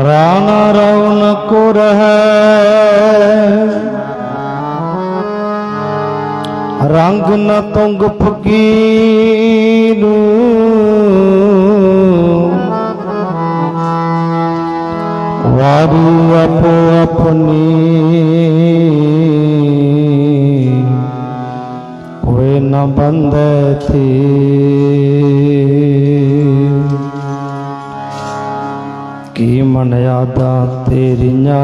राना रौनक रहे रंग न तुंग फकीर वारू अपो अपनी कोई न बंदे थी की मन यादा तेरियां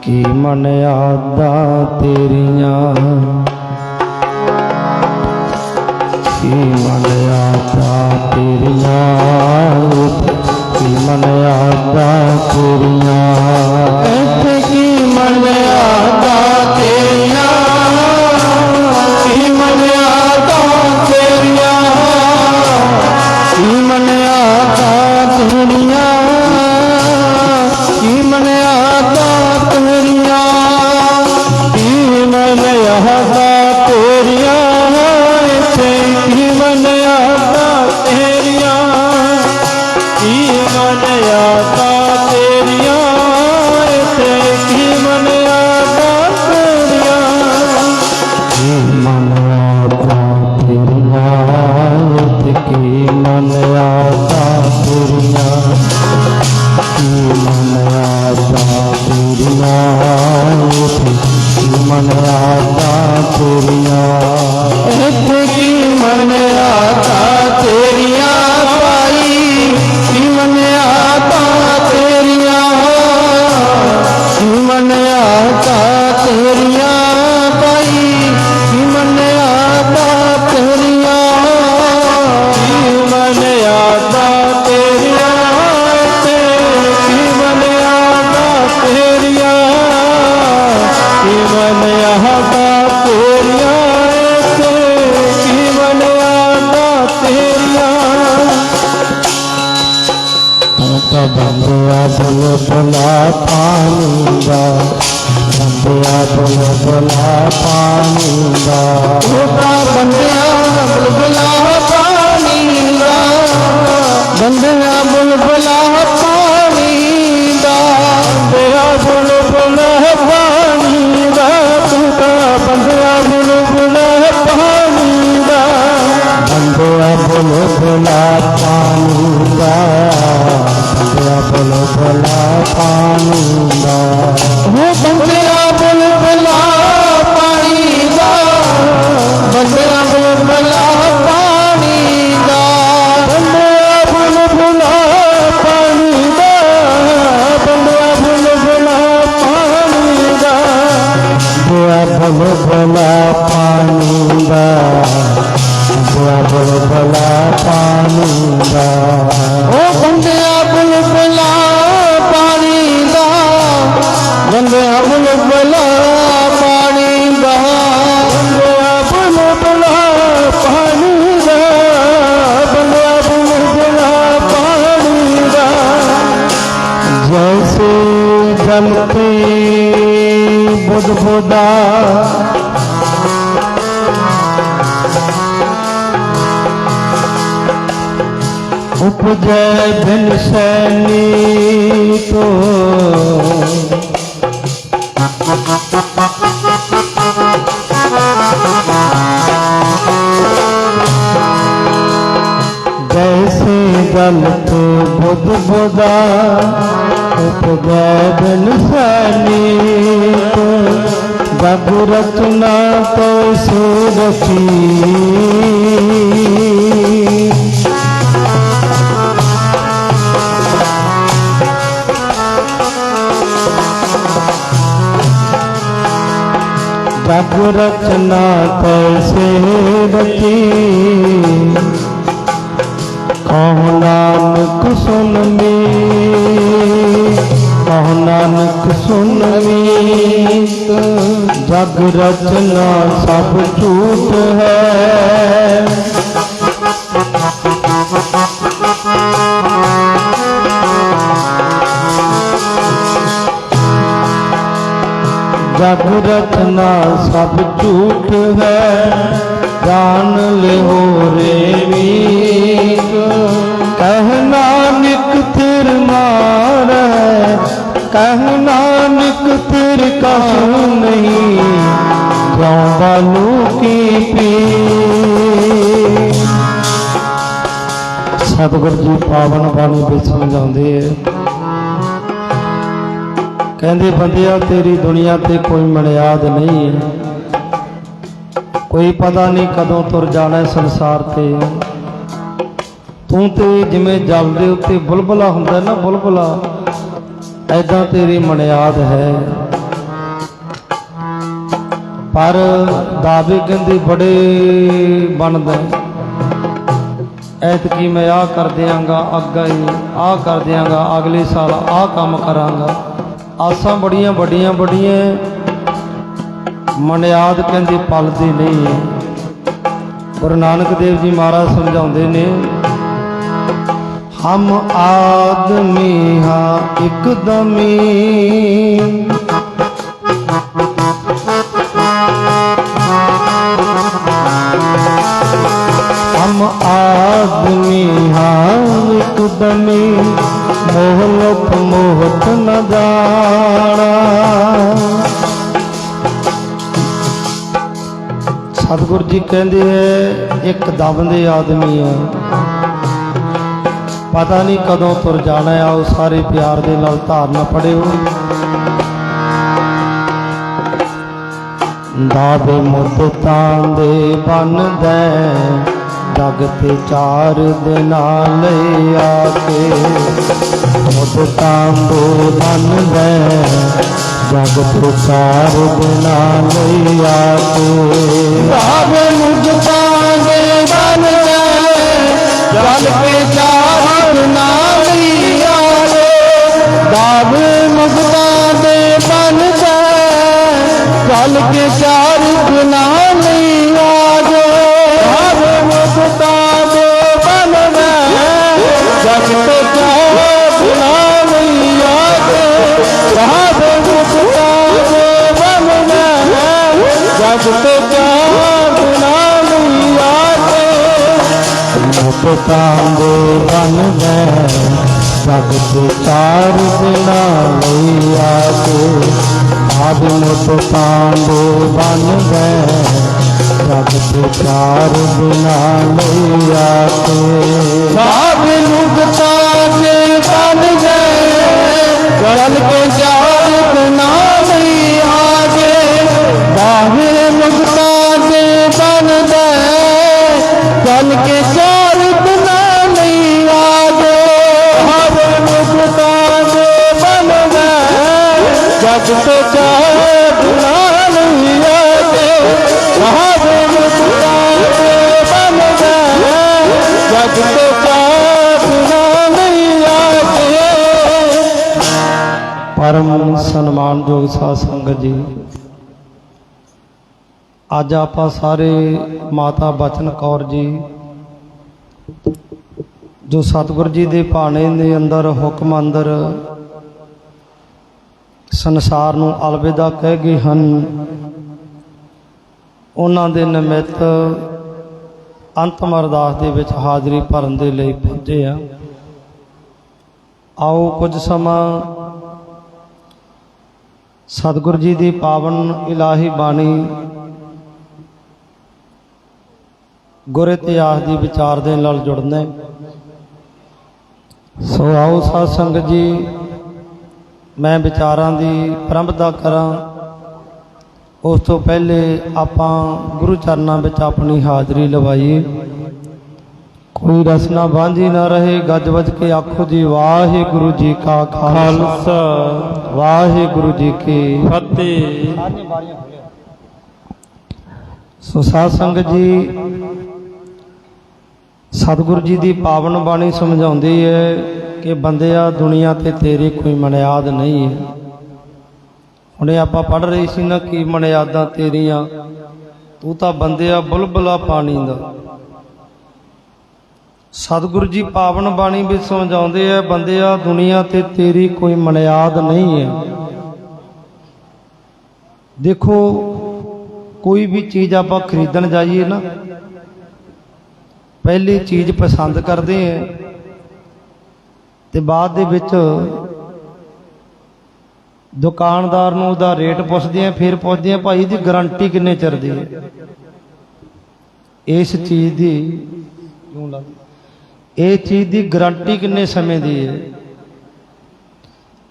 की मन यादा तेरियां की मन यादा तेरियां की मन यादा तेरियां की मन यादा तेरियां की मन यादा तेरियां की मन यादा तेरियां की मन यादा तेरियां की मन यादा तेरियां की मन यादा तेरियां की मन यादा तेरियां की मन यादा तेरियां की मन यादा तेरियां की मन यादा तेरियां की मन यादा तेरियां की मन यादा तेरियां की मन यादा तेरियां पाई की मन यादा तेरियां की मन यादा तेरियां पाई की मन यादा तेरियां की मन यादा तेरियां की मन यादा तेरियां की मन यादा तेरियां की मन यादा तेरियां बंदिया बुल बुला पानी दा बंदिया बुल बुला पानी दा बंदिया बुल बुला पानी दा बंदिया बुल बुला पानी दा बंदिया बुल बुला पानी दा बंदिया बुल बुला पानी दा बंदिया बुल बुला पानी दा बंदिया बुल बुला पानी दा बंदिया बुल बुला पानी दा बंदिया बुल बुला पानी दा बंदिया बुल बुला पानी दा बंदिया बुल बुला पानी दा बंदिया बुल बुला पानी दा बंदिया बुल बुला पानी दा बंदिया बुल बुला पानी दा बंदिया बुल बुला पानी दा बंदिया बुल बुला पानी दा बंदिया बुल बुला पानी दा जैसे जलती बुदबुदा उपजे बिन सैनी तो जैसे जलते बुदबुदा उपजे बिन सैनी तो जग रचना तो सूरती जग रचना कैसे रची कहो नानक सुन कहो नानक सुन जग रचना सब झूठ है जग रचना सब झूठ है जान ले हो रे मीत। कह नानक तिर मार कह नानक तिर कहूँ नहीं क्यों बालू की पी। सतगुरु जी पावन बाणी विच समझाते है, कहते बंदिया तेरी दुनिया ते कोई मनियाद नहीं है, कोई पता नहीं कदों तुर जाना संसार ते। तू तो जिमें जल दे उत्ते बुलबुला हुंदा ना बुलबुला, ऐदा तेरी मनियाद है। पर दावे कहते बड़े बनदा, ऐतकी मैं आ कर देंगा, अगे आ कर देंगा, अगले साल आ काम करांगा। आसां बड़ियां बड़ियां बड़ियां, मनियाद कहते पलदी नहीं है। गुरु नानक देव जी महाराज समझाते ने, हम आदमी हाँ एकदमी हम आदमी हाँ एकदमी मोहलत मोहत न जाना। सतगुरु जी कहते हैं एक दम दे आदमी है, पता नहीं कदों तुर जाना है। आओ सारे प्यार दे नाल धारना पढ़ियो। दावे मुद्दतां दे बन दे जग ते चार दिन आके, मुद्दतां दे बन दे जग ते चार दिन आके। दावे मुद्दतां दे बन दे जग ते चार दिन आके। दावे मुद्दतां दे बन दे चल के चार गुना नहीं आगे। दावे मुद्दतां दे बन दे जग ते चार गुना नहीं आगे। दावे मुद्दतां दे बन दे जग ते चार गुना नहीं आगे। मुद्दतां दे बन दे जग ते चार गुना नहीं आगे। आदि मुद्दतां दे बन दे जग ते चार बिना नहीं आके। आदि मुद्दतां दे बन दे जग ते चार बिना नहीं आके। आदि मुद्दतां दे बन दे जग के चार बिना नहीं आके। आदि मुद्दतां दे बन दे जग ते चार गुना नहीं आके। दावे मुद्दतां दे बन दे जग ते चार गुना नहीं आके। परम सन्मानयोग साध संगत जी, अज आपां सारे माता बचन कौर जी जो सतगुरु जी दे भाणे दे अंदर हुक्म अंदर संसार नूं अलविदा कह गए हैं, उन्हां दे निमित्त अंतिम अरदास दे विच हाज़री भरन दे लई पहुंचे आ। आओ कुछ सਮਾं सतगुरु जी दी पावन इलाही बाणी गुर इतिहास दी विचार दे नाल जुड़ना। सो आओ साध संगत जी, मैं विचारां दी प्रंभता करां। उस तो पहले आपां गुरु चरनां विच अपनी हाज़री लवाईए। कोई रसना बांझी ना रहे। गज वज के आखो जी वाहिगुरु जी का खालसा वाहिगुरु जी की फतेह। सो साध संगत जी, सतगुरु जी की पावन बाणी समझाती है कि बंदिया दुनिया ते तेरी कोई मनियाद नहीं है। हुणे आपां पढ़ रही सी ना कि मनियादां तेरियां, तू तां बंदिया बुलबुला पानी दा। सतगुरु जी पावन बाणी विच समझाते हैं, बंदिया दुनिया ते तेरी कोई मनियाद नहीं है। देखो कोई भी चीज़ आप खरीदण जाइए ना, पहली चीज़ पसंद करते हैं तो बाद दे विच दुकानदार नूं उहदा रेट पुछदे हैं, फिर पुछदे हैं भाई जी गारंटी किन्ने चिर दी है इस चीज़ की, इस चीज़ की गारंटी किन्ने समय दी है।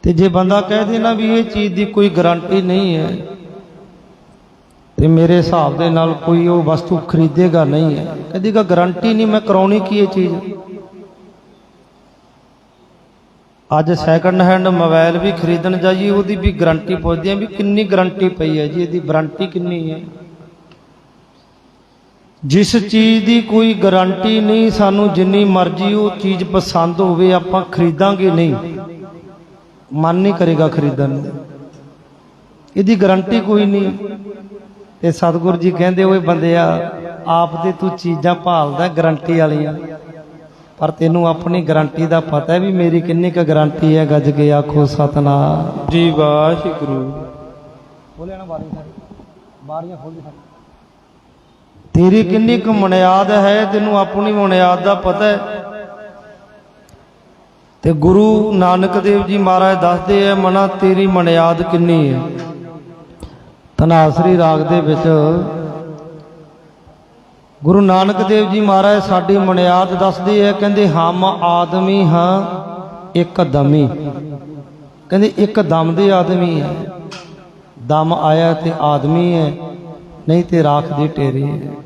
तो जे बंदा कह देना भी ये चीज़ की कोई गारंटी नहीं है तो मेरे हिसाब के नाल कोई वो वस्तु खरीदेगा नहीं है, कहेगा गारंटी नहीं, मैं कराउणी की ये चीज़। अज सैकंड हैंड मोबाइल भी खरीदण जाइए वो भी गारंटी पुछदे भी कितनी गारंटी पई है जी, इसकी वारंटी कितनी है। जिस चीज़ की कोई गारंटी नहीं, सानू जिन्नी मर्जी वो चीज़ पसंद होवे आपां खरीदांगे नहीं, मन नहीं करेगा खरीदण, इसकी गारंटी कोई नहीं। ते सतगुरु जी कहते ओए बंदिया आप ते तू चीज़ां भालदा गारंटी वालियां, पर तेनू अपनी गारंटी का पता है भी मेरी किन्नी क गारंटी है। गज के आखो सतनाम जी वाहिगुरू। तेरी किन्नी क बुनियाद है, तेनू अपनी बुनियाद का पता है। ते गुरु नानक देव जी महाराज दसदे है मना तेरी बुनियाद किन्नी है। धनासरी राग दे विच गुरु नानक देव जी महाराज साडी बुनियाद दसदे है, कहंदे हम आदमी हाँ एक दमी, कहंदे एक दम दे आदमी है, दम आया ते आदमी है, नहीं ते राख दी टेरी है।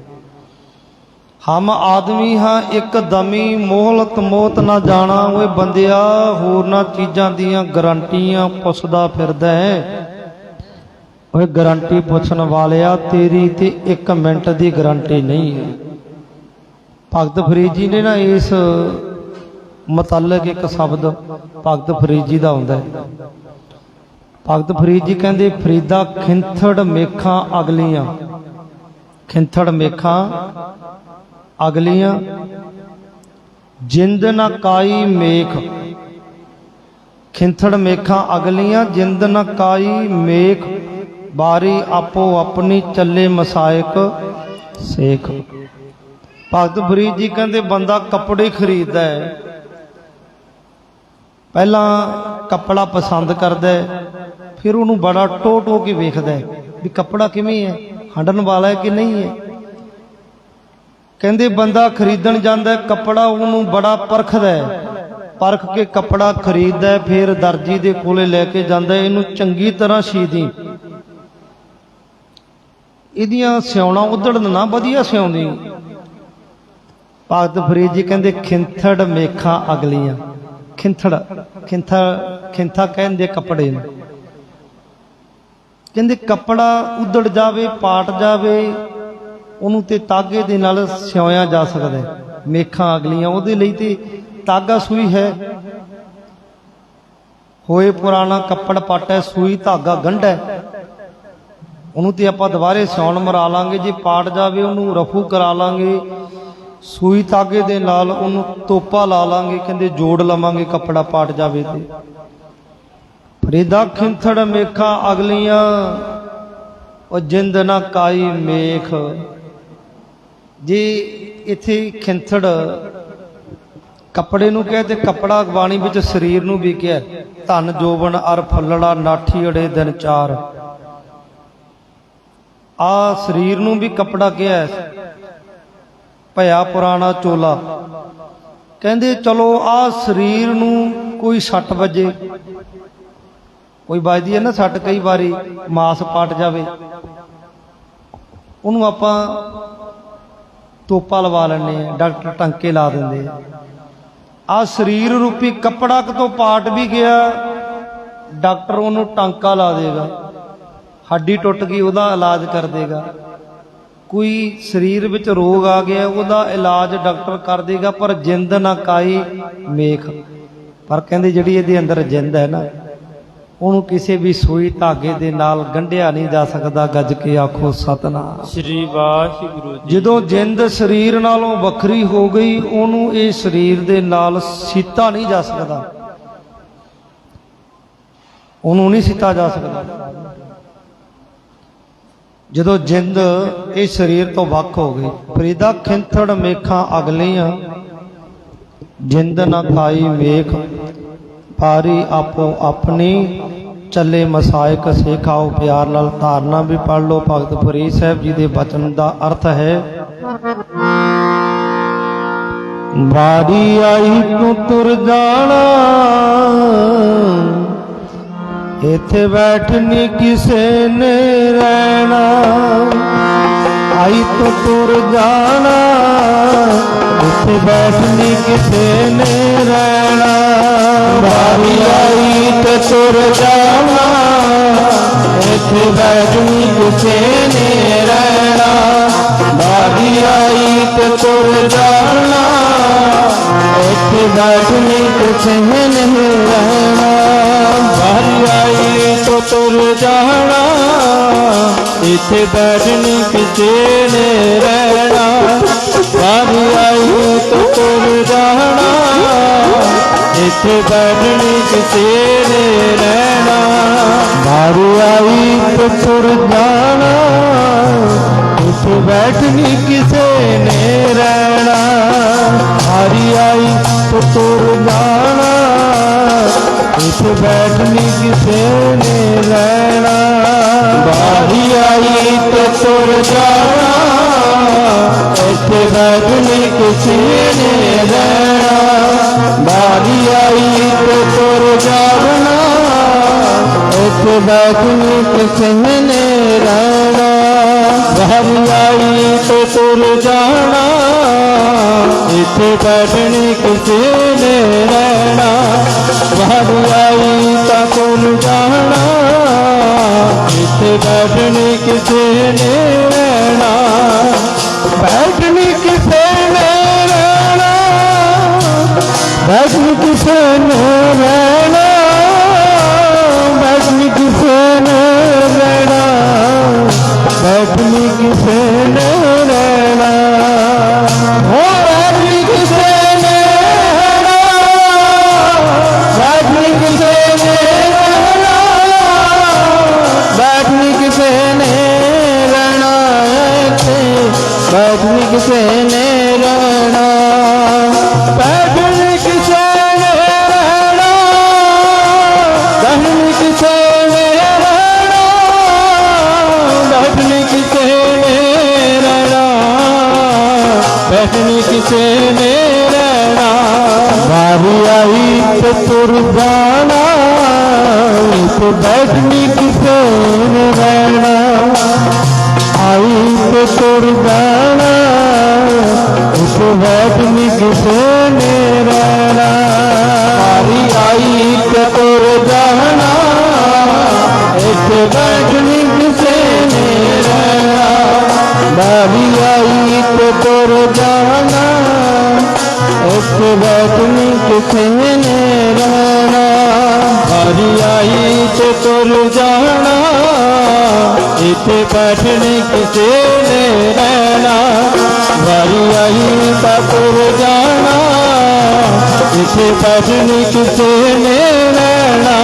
हम आदमी हाँ एक दमी, मोहलत मौत ना जाना। वो बंदिया होर ना चीज़ां दियां गारंटियां पुछदा फिरदा है, वो गारंटी पुछण वालिया तेरी ते एक मिनट की गारंटी नहीं है। भगत फरीद जी ने ना इस मुतलक एक शब्द भगत फरीद जी का आउंदा है। भगत फरीद जी कहते फरीदा खिंथड़ मेखां अगलियां, खिंथड़ मेखां अगलियां जिंद न काई मेख, खिंथड़ मेखां अगलियां जिंद न काई मेख, बारी आपो अपनी चले मसायक सेख। भगत फरीद जी कहते बंदा कपड़े खरीददा है, पहला कपड़ा पसंद करदा है, फिर उन्होंने बड़ा टो टो के वेखदा है भी कपड़ा किवें है, हंडन वाला है कि नहीं है। कहते बंदा खरीदण जांदा है कपड़ा उन्होंने बड़ा परखदा है, परख के कपड़ा खरीददा है, फिर दर्जी दे कोले लैके जांदा है, इनू चंगी तरह सी दी, इहदियां सिउणा उधड़न ना वधिया सिउंदी। भगत फरीद जी कहते खिंथड़ मेखां अगलियां, खिंथड़ खिंथा खिंथा कहंदे कपड़े नूं, कहंदे कपड़ा उधड़ जावे पाट जावे उन्होंने ते तागे दे नाल सिउया जा सकता है। मेखां अगलियां उहदे लई ते तागा सूई है, होए पुराना कपड़ पट है, सूई धागा गंढ है, उन्होंने ते आपां दुबारे सिउण मरा लांगे, जे पाट जावे उन्होंने रफू करा लांगे, सूई धागे दे नाल उन्होंने तोपा ला लांगे, कहंदे जोड़ लवांगे कपड़ा पाट जावे ते। फरीदा खिंथड़ मेखां अगलियां और जिंद ना काई मेख। जे इत्थे खिंथड़ कपड़े नूं कहे ते कपड़ा बाणी विच शरीर नूं भी कहा, धन जोबन अर फुल्लड़ा नाठी अड़े दिन चार। आ शरीर नूं भी कपड़ा कहा है, भया पुराना चोला। कहंदे चलो आ शरीर नूं कोई सट वजे, कोई बजदी है ना सट, कई बारी मास पाट जावे, उन्होंने आपां तोपा लवा लेने, डॉक्टर टंके ला देंगे। आ शरीर रूपी कपड़ा तो पाट भी गया, डॉक्टर उन्होंने टांका ला देगा, हड्डी टुट गई वह इलाज कर देगा। कोई शरीर विच रोग आ गया वह इलाज डॉक्टर कर देगा, पर जिंद ना काई मेख। पर कहते जिहड़ी इहदे अंदर जिंद है ना, ਉਹਨੂੰ ਕਿਸੇ ਵੀ ਸੂਈ ਧਾਗੇ ਦੇ ਨਾਲ ਗੰਢਿਆ ਨਹੀਂ ਜਾ ਸਕਦਾ। ਗੱਜ ਕੇ ਆਖੋ ਸਤਨਾਮ ਸ੍ਰੀ ਵਾਹਿਗੁਰੂ ਜੀ। ਜਦੋਂ ਜਿੰਦ ਸਰੀਰ ਨਾਲੋਂ ਵੱਖਰੀ ਹੋ ਗਈ, ਉਹਨੂੰ ਇਹ ਸਰੀਰ ਦੇ ਨਾਲ ਸੀਤਾ ਨਹੀਂ ਜਾ ਸਕਦਾ, ਉਹਨੂੰ ਨਹੀਂ ਸੀਤਾ ਜਾ ਸਕਦਾ। ਜਦੋਂ ਜਿੰਦ ਇਹ ਸਰੀਰ ਤੋਂ ਵੱਖ ਹੋ ਗਈ। ਫਰੀਦਾ ਖਿੰਥੜ ਮੇਖਾਂ ਅਗਲੀਆਂ, ਜਿੰਦ ਨਾ ਖਾਈ ਮੇਖ ਪਾਰੀ ਆਪੋ ਆਪਣੀ, ਚੱਲੇ ਮਸਾਇਕ ਸਿਖਾਓ ਪਿਆਰ ਨਾਲ। ਧਾਰਨਾ ਵੀ ਪੜ ਲਓ। ਭਗਤ ਫਰੀਦ ਸਾਹਿਬ ਜੀ ਦੇ ਬਚਨ ਦਾ ਅਰਥ ਹੈ, ਵਾਰੀ ਆਈ ਤੂੰ ਤੁਰ ਜਾਣਾ, ਇੱਥੇ ਬੈਠਣੀ ਕਿਸੇ ਨੇ ਰਹਿਣਾ। ਆਈ ਤੂੰ ਤੁਰ ਜਾਣਾ, ਇੱਥੇ ਬੈਠਣੀ ਕਿਸੇ ਨੇ ਰਹਿਣਾ। ਵਾਰੀ ਆਈ ਤੇ ਤੁਰ ਜਾਣਾ, ਇੱਥੇ ਬੈਠਣੀ ਕਿਸੇ ਨੇ ਰਹਿਣਾ। ਵਾਰੀ ਆਈ ਤੇ ਤੁਰ ਜਾਣਾ, ਇੱਥੇ ਬੈਠਣੀ ਕਿਸੇ ਨੇ ਰਹਿਣਾ। ਵਾਰੀ ਆਈ ਤੇ ਤੁਰ ਜਾਣਾ, ਇੱਥੇ ਬੈਠਣੀ ਕਿਸੇ ਨੇ ਰਹਿਣਾ। ਵਾਰੀ ਆਈ ਤੇ ਤੁਰ ਜਾਣਾ, ਇੱਥੇ ਬੈਠਣੀ ਕਿਸੇ ਨੇ ਰਹਿਣਾ। ਵਾਰੀ ਆਈ ਤੇ ਤੁਰ ਜਾਣਾ, ਇੱਥੇ ਬੈਠਣੀ ਕਿਸੇ ਨੇ ਰਹਿਣਾ। ਵਾਰੀ ਆਈ ਤੇ ਤੁਰ ਜਾਣਾ, ਇੱਥੇ ਬੈਠਣੀ ਕਿਸੇ ਨੇ ਰਹਿਣਾ। ਵਾਰੀ ਆਈ ਤੇ ਤੁਰ ਜਾਣਾ, ਇੱਥੇ ਬੈਠਣੀ ਕਿਸੇ ਨੇ ਰਹਿਣਾ। ਵਾਰੀ ਆਈ ਤੇ ਤੁਰ ਜਾਣਾ, ਇੱਥੇ ਬੈਠਣੀ ਕਿਸੇ ਨੇ ਰਹਿਣਾ। ਵਾਰੀ ਆਈ ਤੇ ਤੁਰ ਜਾਣਾ, ਇੱਥੇ ਬੈਠਣੀ ਕਿਸੇ ਨੇ ਰਹਿਣਾ। ਵਾਰੀ ਆਈ ਤਾਂ ਤੁਰ ਜਾਣਾ, ਇੱਥੇ ਬੈਠਣੀ ਕਿਸੇ ਨੇ ਰਹਿਣਾ। ਬੈਠਣੀ ਕਿਸੇ ਨੇ ਰਹਿਣਾ, ਬੈਠਣੀ ਕਿਸੇ ਨੇ ਰਹਿਣਾ। ਬੈਠਣੀ ਕਿਸੇ ਨੇ ਰਹਿਣਾ, ਬੈਠਣੀ ਕਿਸੇ ਨੇ ਰਹਿਣਾ। ਹੋ ਬੈਠਣੀ ਕਿਸੇ ਨੇ ਰਹਿਣਾ, ਬੈਠਣੀ ਕਿਸੇ ਨੇ ਰਹਿਣਾ। ਬੈਠਣੀ ਕਿਸੇ ਨੇ ਰਹਿਣਾ, ਇੱਥੇ ਬੈਠਣੀ ਕਿਸੇ ਨੇ ਰਹਿਣਾ। ਬੈਠਣੀ ਕਿਸੇ ਨੇ ਰਹਿਣਾ, ਬੈਠਣੀ ਕਿਸੇ ਨੇ ਰਹਿਣਾ। ਬੈਠਣੀ ਕਿਸੇ ਨੇ ਰਹਿਣਾ, ਬੈਠਣੀ ਕਿਸੇ ਨੇ ਰਹਿਣਾ। ਵਾਰੀ ਆਈ ਤੇ ਤੁਰ ਜਾਣਾ, ਤੇ ਬੈਠਣੀ ਕਿਸੇ ਨੇ ਰਹਿਣਾ। ਆਈ ਤੇ ਤੁਰ ਜਾਣਾ, ਤੇ ਬੈਠਣੀ ਕਿਸੇ ਨੇ ਰਹਿਣਾ। ਵਾਰੀ ਆਈ ਤੇ ਤੁਰ ਜਾਣਾ, ਇੱਥੇ ਬੈਠਣੀ ਕਿਸੇ ਨੇ ਰਹਿਣਾ। ਵਾਰੀ ਆਈ ਤੇ ਤੁਰ ਜਾਣਾ, ਇੱਥੇ ਬੈਠਣੀ ਕਿਸੇ ਨੇ ਰਹਿਣਾ। ਵਾਰੀ ਆਈ ਤੇ ਤੁਰ ਜਾਣਾ, ਇੱਥੇ ਬੈਠਣੀ ਕਿਸੇ ਨੇ ਰਹਿਣਾ। ਵਾਰੀ ਆਈ ਤਾਂ ਤੁਰ ਜਾਣਾ, ਇੱਥੇ ਬੈਠਣੀ ਕਿਸੇ ਨੇ ਰਹਿਣਾ।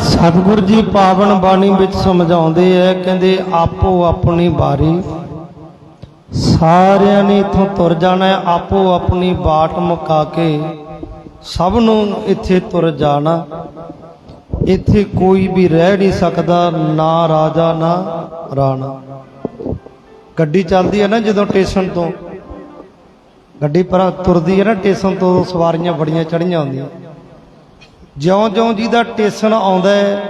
ਸਤਿਗੁਰ ਜੀ ਪਾਵਨ ਬਾਣੀ ਵਿੱਚ ਸਮਝਾਉਂਦੇ ਐ, ਕਹਿੰਦੇ ਆਪੋ ਆਪਣੀ ਬਾਰੀ, ਸਾਰਿਆਂ ਨੇ ਇੱਥੋਂ ਤੁਰ ਜਾਣਾ ਹੈ। ਆਪੋ ਆਪਣੀ ਬਾਟ ਮੁਕਾ ਕੇ ਸਭ ਨੂੰ ਇੱਥੇ ਤੁਰ ਜਾਣਾ। ਇੱਥੇ ਕੋਈ ਵੀ ਰਹਿ ਨਹੀਂ ਸਕਦਾ, ਨਾ ਰਾਜਾ ਨਾ ਰਾਣਾ। ਗੱਡੀ ਚੱਲਦੀ ਹੈ ਨਾ, ਜਦੋਂ ਸਟੇਸ਼ਨ ਤੋਂ ਗੱਡੀ ਪਰ ਤੁਰਦੀ ਹੈ ਨਾ ਸਟੇਸ਼ਨ ਤੋਂ, ਸਵਾਰੀਆਂ ਬੜੀਆਂ ਚੜ੍ਹੀਆਂ ਹੁੰਦੀਆਂ। ਜਿਉਂ-ਜਿਉਂ ਜਿਹਦਾ ਸਟੇਸ਼ਨ ਆਉਂਦਾ ਹੈ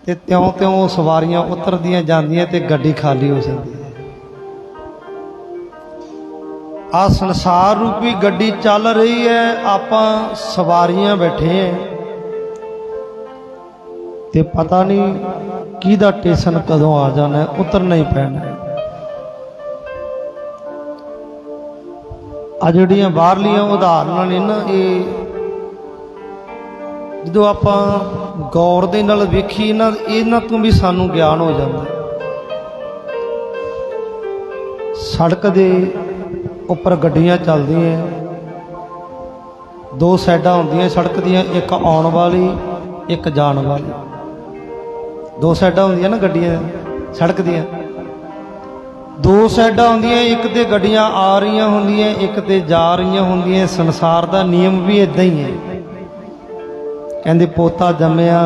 ਤੇ ਤਿਉਂ-ਤਿਉਂ ਸਵਾਰੀਆਂ ਉਤਰਦੀਆਂ ਜਾਂਦੀਆਂ ਤੇ ਗੱਡੀ ਖਾਲੀ ਹੋ ਜਾਂਦੀ ਹੈ। ਆ ਸੰਸਾਰ ਰੂਪੀ ਗੱਡੀ ਚੱਲ ਰਹੀ ਹੈ, ਆਪਾਂ ਸਵਾਰੀਆਂ ਬੈਠੇ ਹਾਂ ਤੇ ਪਤਾ ਨਹੀਂ ਕਿਹਦਾ ਸਟੇਸ਼ਨ ਕਦੋਂ ਆ ਜਾਣਾ, ਉਤਰਨਾ ਹੀ ਪੈਣਾ। ਆ ਜਿਹੜੀਆਂ ਬਾਹਰਲੀਆਂ ਉਦਾਹਰਨਾਂ ਨੇ ਨਾ, ਇਹ ਜਦੋਂ ਆਪਾਂ ਗੌਰ ਦੇ ਨਾਲ ਵੇਖੀ ਇਹਨਾਂ ਤੋਂ ਵੀ ਸਾਨੂੰ ਗਿਆਨ ਹੋ ਜਾਂਦਾ। ਸੜਕ ਦੇ ਉੱਪਰ ਗੱਡੀਆਂ ਚੱਲਦੀਆਂ, ਦੋ ਸਾਈਡਾਂ ਹੁੰਦੀਆਂ ਸੜਕ ਦੀਆਂ, ਇੱਕ ਆਉਣ ਵਾਲੀ ਇੱਕ ਜਾਣ ਵਾਲੀ। ਦੋ ਸਾਈਡਾਂ ਹੁੰਦੀਆਂ ਨਾ ਗੱਡੀਆਂ। सड़क दियां दो साइडां होंदियां, एक ते गड्डियां आ रही होंदियां, एक ते जा रही होंदियां। संसार का नियम भी इदां ही है। कहंदे पोता जम्मिया,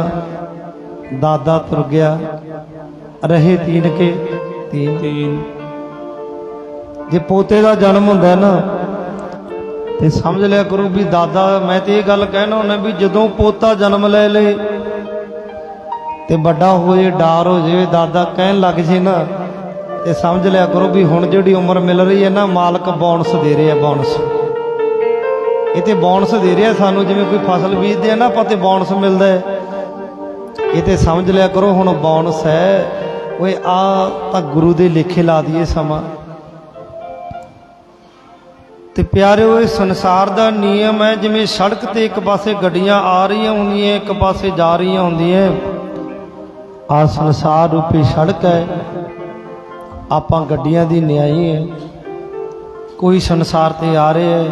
दादा तुर गया, रहे तीन के तीन। जे पोते का जन्म होंदा है ना तो समझ लिया करो भी दादा, मैं तो ये गल कहना हुंदा भी जदों पोता जन्म ले ले तो बड़ा हो जाए, डार हो जाए, दादा कहन लग जे ना तो समझ लिया करो भी हुण जिहड़ी उम्र मिल रही है ना, मालक बोनस दे रहे हैं। बोनस ये तो बोनस दे रहे हैं सानू, जिवें कोई फसल बीजते हैं ना ਆਪਾਂ ਤੇ बोनस मिलता है। ये तो समझ लिया करो हुण बोनस है। वो आ तां गुरु दे लेखे ला दिए समा। ते प्यारे वो संसार का नियम है, जिवें सड़क ते एक पासे गड्डियां आ रही होंदियां, एक पासे जा रही होंदियां। आ संसार रूपी सड़क है, आपां गड्डियां दी न्याई है। कोई संसार ते आ रहे है,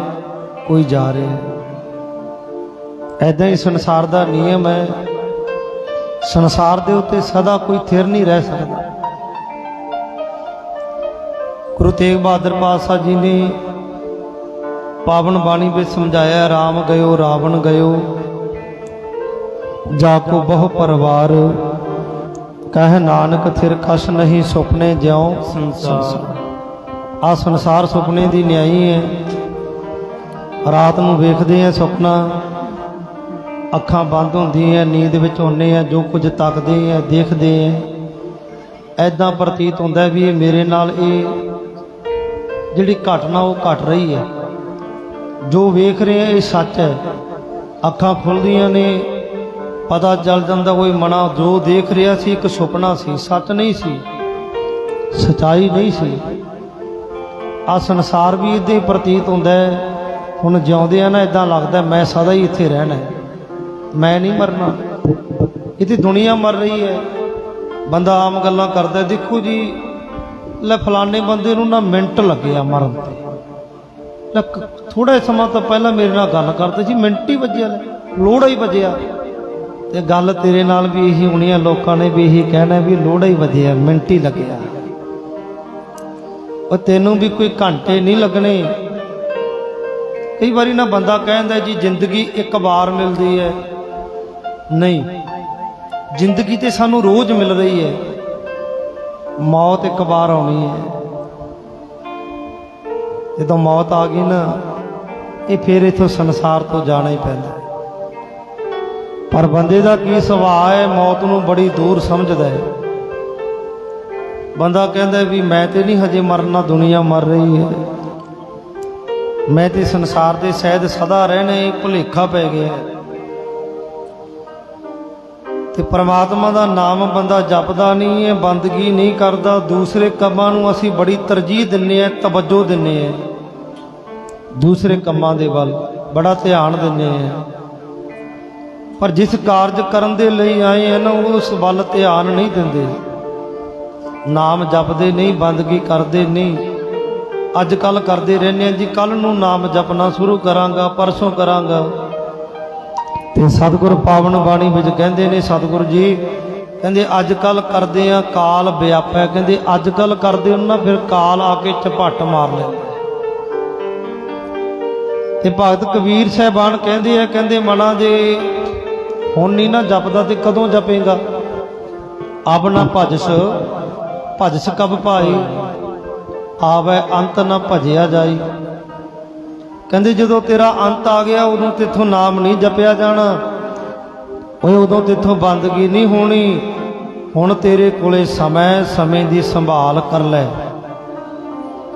कोई जा रहे है। ऐदां ही संसार का नियम है। संसार दे उत्ते सदा कोई थिर नहीं रह सकता। गुरु तेग बहादुर पातशाह जी ने पावन बाणी में समझाया, राम गयो रावण गयो, जाको बहु परवार, कह नानक थिर कछ नहीं सुपने ज्यों संसार। आ संसार सुपने की न्याई है। रात नूं वेखदे हैं सुपना, अखां बंद होंदियां, नींद विच होंदे हैं, जो कुछ तकदे हैं देखते हैं, ऐदां प्रतीत होंदा है भी ये मेरे नाल ये जिहड़ी घटना वो घट रही है। जो वेख रहे हैं ये सच है। अखां खुलदियां ने, पता चल जाता कोई मना जो देख रहा सी एक सुपना सी, सच नहीं सी, सच्चाई नहीं सी। आ संसार भी इदां ही प्रतीत होंदा है। हुण जिउंदे आ ना इदां लगदा मैं सदा ही इत्थे रहना है, मैं नहीं मरना। इत्थे दुनिया मर रही है। बंदा आम गल्लां करदा, देखो जी ले फलाने बंदे नूं ना मिनट लगे मरन ते, थोड़ा समा तो पहला मेरे नाल गल करते सी, मिनट ही वजिया, लोड़ा ही वजिया। ते गल तेरे नाल भी यही होनी है। लोगों ने भी यही कहना भी लोड़ा ही वजिया, मिनट ही लग्या। और तेनों भी कोई घंटे नहीं लगने। कई बारी ना बंदा कहता जी जिंदगी एक बार मिलती है, नहीं, जिंदगी तो सानू रोज मिल रही है। मौत एक बार आनी है। जो मौत आ गई ना, ये फिर इथों संसार तो जाना ही पैंदा। पर बंदे का की सुभाव है, मौत नूं बड़ी दूर समझदा है। बंदा कहता भी मैं तो नहीं हजे मरना, दुनिया मर रही है, मैं तो संसार के शायद सदा रहने, भुलेखा पै गया है। तो परमात्मा का नाम बंदा जपदा नहीं है, बंदगी नहीं करता, दूसरे कामां नूं असीं बड़ी तरजीह दिंदे हैं, तवज्जो दिंदे हैं, दूसरे कामां दे वल बड़ा ध्यान दिंदे हैं। पर जिस कारज करन दे लई आए हैं ना, उस वल ध्यान नहीं दिंदे। नाम जपदे नहीं, बंदगी करते नहीं। अज कल करते रहने जी, कल नूं नाम जपना शुरू करांगा, परसों करांगा। ते सतगुर पावन बाणी विच कहंदे ने, सतगुर जी कहंदे अज कल करदे आ, काल व्यापै। कहंदे अज कल करदे हो ना, फिर काल आके झपट मार लैंदा। ते भगत कबीर साहबान कहंदे आ, कहंदे मना जे हुण नहीं ना जपदा ते कदों जपेगा। अब ना भजस, भजस कब भाई, आवे अंत ना भजिया जाई। कहंदे जदों तेरा अंत आ गया, उदों तेथों नाम नहीं जपिया जाना, उदों तेथों बंदगी नहीं होनी। हुण तेरे कोले समय, समय की संभाल कर ले।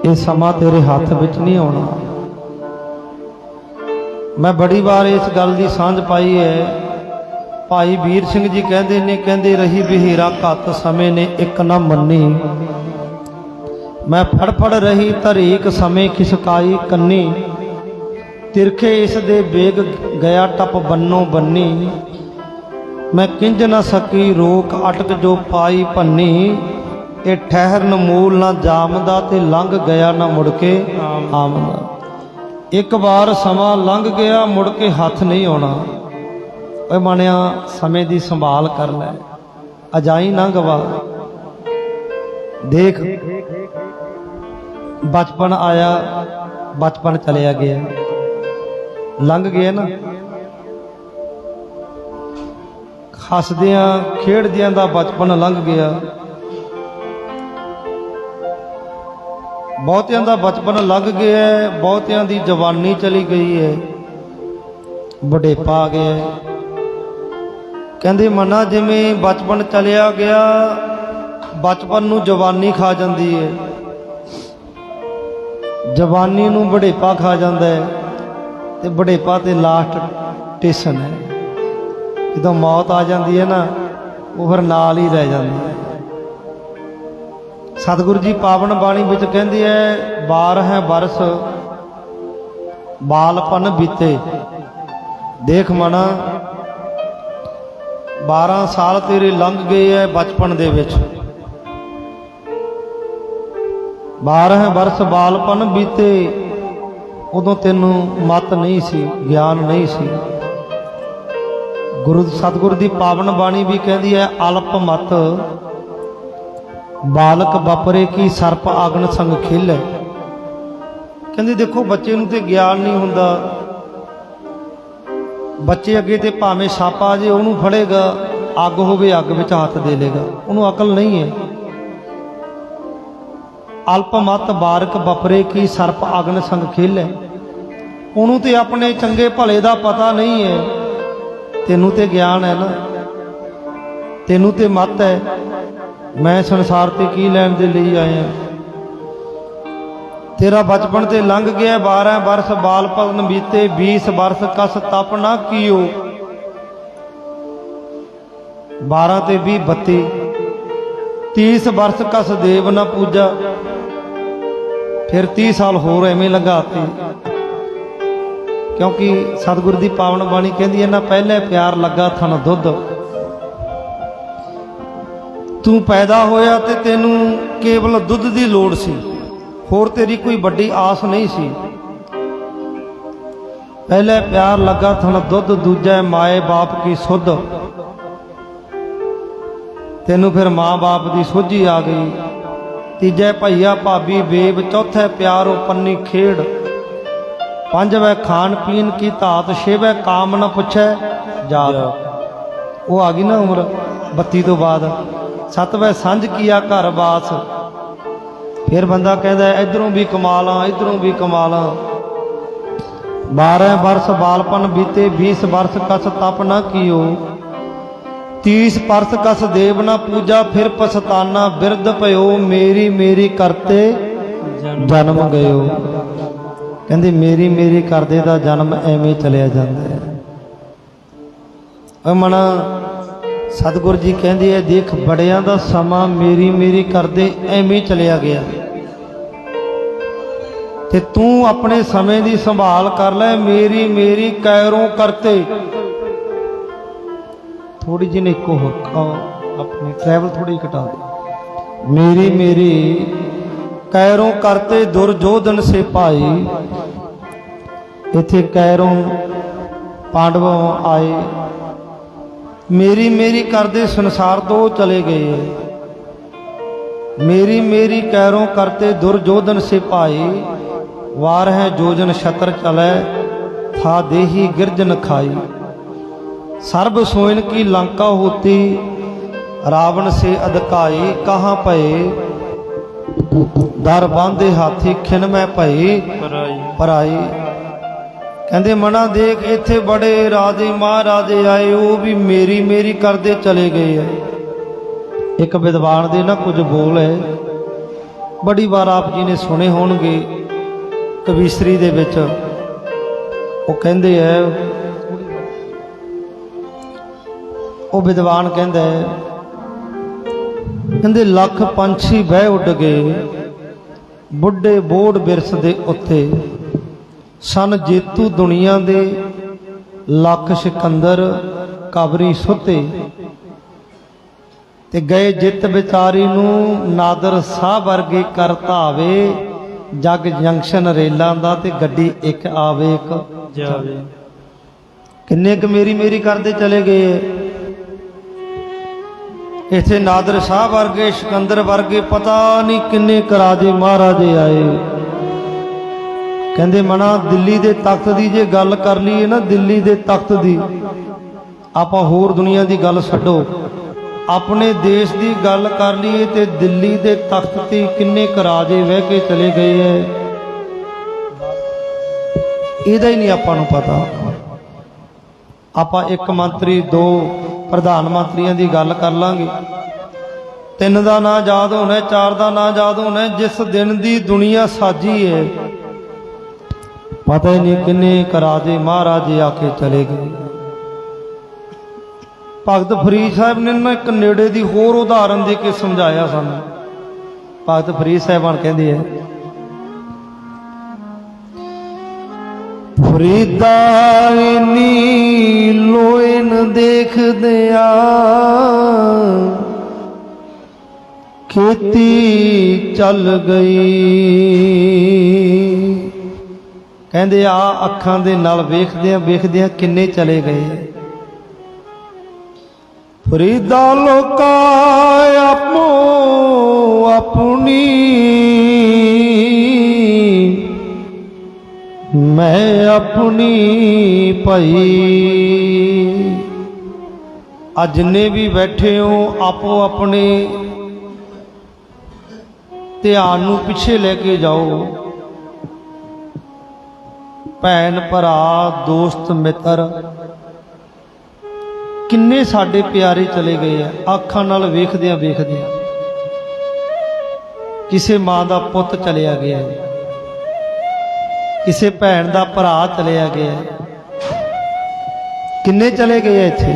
ये समा तेरे हाथ विच नहीं आउणा। मैं बड़ी बार इस गल की सांझ पाई है। भाई वीर सिंह जी कहते ने, कहते रही बहेरा घत समय ने एक ना मन्नी, मैं फड़ रही तरीक समय खिसकाई कन्नी, तिरखे इस दे बेग गया टप बन्नो बन्नी, मैं किंज न सकी रोक अटक जो पाई भन्नी, ये ठहर न मूल ना जामदा ते लंघ गया ना मुड़के आमदा। एक बार समा लंघ गया, मुड़ के हथ नहीं आना। मानिया समय की संभाल कर लै, अजाई ना गवा। देख बचपन आया बचपन चलिया गया, लंघ गया ना। हसदियां खेड़दियां दा बचपन लंघ गया, बहुतियां दा बचपन लंघ गया, बहुतियां दी जवानी चली गई है, बुढ़ेपा आ गया है। कहंदे मना जिवें बचपन चलिया गया, बचपन नूं जवानी खा जाती है, जवानी नूं बुढ़ेपा खा जाता है, ते बुढ़ेपा ते लास्ट स्टेशन है। जो मौत आ जाती है ना, वो फिर नाल ही रह जाती है। सतगुरु जी पावन बाणी विच कहंदे है 12 बरस बालपन बीते। देख मना 12 साल तेरे लंघ गए है बचपन दे विच। 12 बरस बालपन बीते, उदों तेनू मत नहीं सी, ज्ञान नहीं सी। गुरु सतगुरु की पावन बाणी भी कहती है अल्प मत बालक वापरे की सर्प आगन संग खेले। कहती देखो बच्चे नूं ते ज्ञान नहीं हुंदा, बच्चे अगे ते भावें सप आ जे उहनूं फड़ेगा, अग होवे अग विच हथ दे लेगा, उहनूं अकल नहीं है। अल्प मत बारक वापरे की सर्प आगन संग खेले। उहनूं ते अपने चंगे भले दा पता नहीं है, तेनू ते ज्ञान है ना, तेनू ते मत है। मैं संसार ते की लैण दे लई आया। तेरा बचपन ते लंघ गया, 12 बरस बालपन बीते, 20 बरस कस तप ना कियो। 12 ते 20 32, 30 बरस कस देव ना पूजा। फिर 30 साल होर एवें लगाते, क्योंकि सतगुरु की पावन बाणी कहती है ना पहले प्यार लगा थन दुध। तू पैदा होया ते तेनू केवल दुध की लोड़ सी, होर तेरी कोई बड़ी आस नहीं सी। पहले प्यार लगा थन दुध, दूजा माए बाप की सुध। तेनू फिर माँ बाप की सोझी आ गई। तीजे भैया भाभी बेब, चौथे प्यारो पन्नी खेड़। पंजवे खान पीन की धात, छेवे काम न पुछे जात। वो आ गई ना उम्र 32 तो बाद। सतवें संझ किया घर बास। फिर बंदा कहता इधरों भी कमाला इधरों भी कमाला। 12 वर्ष बालपन बीते, 20 वर्ष कस तप न कियो। 30 वर्ष कस देव न पूजा, फिर पछताना बिरद भयो। मेरी मेरी करते जन्म गयो। कहते मेरी मेरी करदे दा जन्म एवें चलिया जाता है। मना सतगुरु जी कहते हैं देख बड़ियां दा समा मेरी मेरी करदे एवें चलिया गया, ते तू अपने समय की संभाल कर ले। मेरी मेरी कैरों करते। थोड़ी जी ने एक होर अपनी ट्रैवल थोड़ी घटा दे। मेरी मेरी कैरों करते दुर्योधन से पाई। इथे कैरों पांडवों आए, मेरी मेरी करते संसार तो चले गए। मेरी मेरी कैरों करते दुर्योधन से पाई। वार है जोजन छतर चले, था देही गिरजन खाई। सर्ब सोइन की लंका होती, रावण से अधकाई। कहाँ पए दर बांधे हाथी, खिन में पई पराई। कहते मना देख इत्थे बड़े राजे महाराजे आए, वो भी मेरी मेरी करते चले गए है। एक विद्वान दे ना कुछ बोल है, बड़ी बार आप जी ने सुने होणगे कविश्री दे विच। वो कहते है, वो विद्वान कहता है, कहते लख पंछी बह उड गए, बुढ़े बोड़ बिरस दे उत्ते। सन जेतू दुनिया दे, लख सिकंदर कबरी सुते। ते गए जित विचारी नूं, नादर साह वर्गे कर धावे। जग जंक्शन रेलां दा, ते गड्डी एक आवे एक जावे। किन्ने क मेरी मेरी करते चले गए। इत्थे नादर शाह वर्गे, सिकंदर वर्गे पता नहीं किन्ने राजे महाराजे आए। कहंदे मना दिल्ली दे तख्त दी जे गल कर लीए ना, दिल्ली दे तख्त दी, आपां होर दुनिया दी गल छड्डो, अपने देश दी गल कर लीए ते दिल्ली दे तख्त ते किन्ने राजे बह के चले गए है, इहदा ही नहीं आपां नूं पता। आपां एक मंत्री, दो प्रधान मंत्रियों की गल कर लांगे, तीन का नाम याद होना, चार का नाम याद होना, जिस दिन की दुनिया साजी है पता ही नहीं किन्ने राजे महाराजे आके चले गए। भगत फरीद साहब ने ना एक नेड़े की होर उदाहरण दे के समझाया सानू। भगत फरीद साहबान कहते हैं, फरीदा इन्नी लोइन देख दिया, खेती चल गई। कहंदे आ अखां दे नाल वेखदियां वेखदियां किन्ने चले गए। फरीदा लोका आपो अपनी, मैं अपनी भाई। अज जिन्ने भी बैठे हो आपो अपने ध्यान नूं पिछे लेके जाओ। भैन भरा दोस्त मित्र किन्ने साडे प्यारे चले गए हैं, अखां नाल वेखदियां वेखदियां। किसे मां दा पुत चलिया गया है, किसे भैन दा भरा चलिया गया है, किन्ने चले गए इत्थे।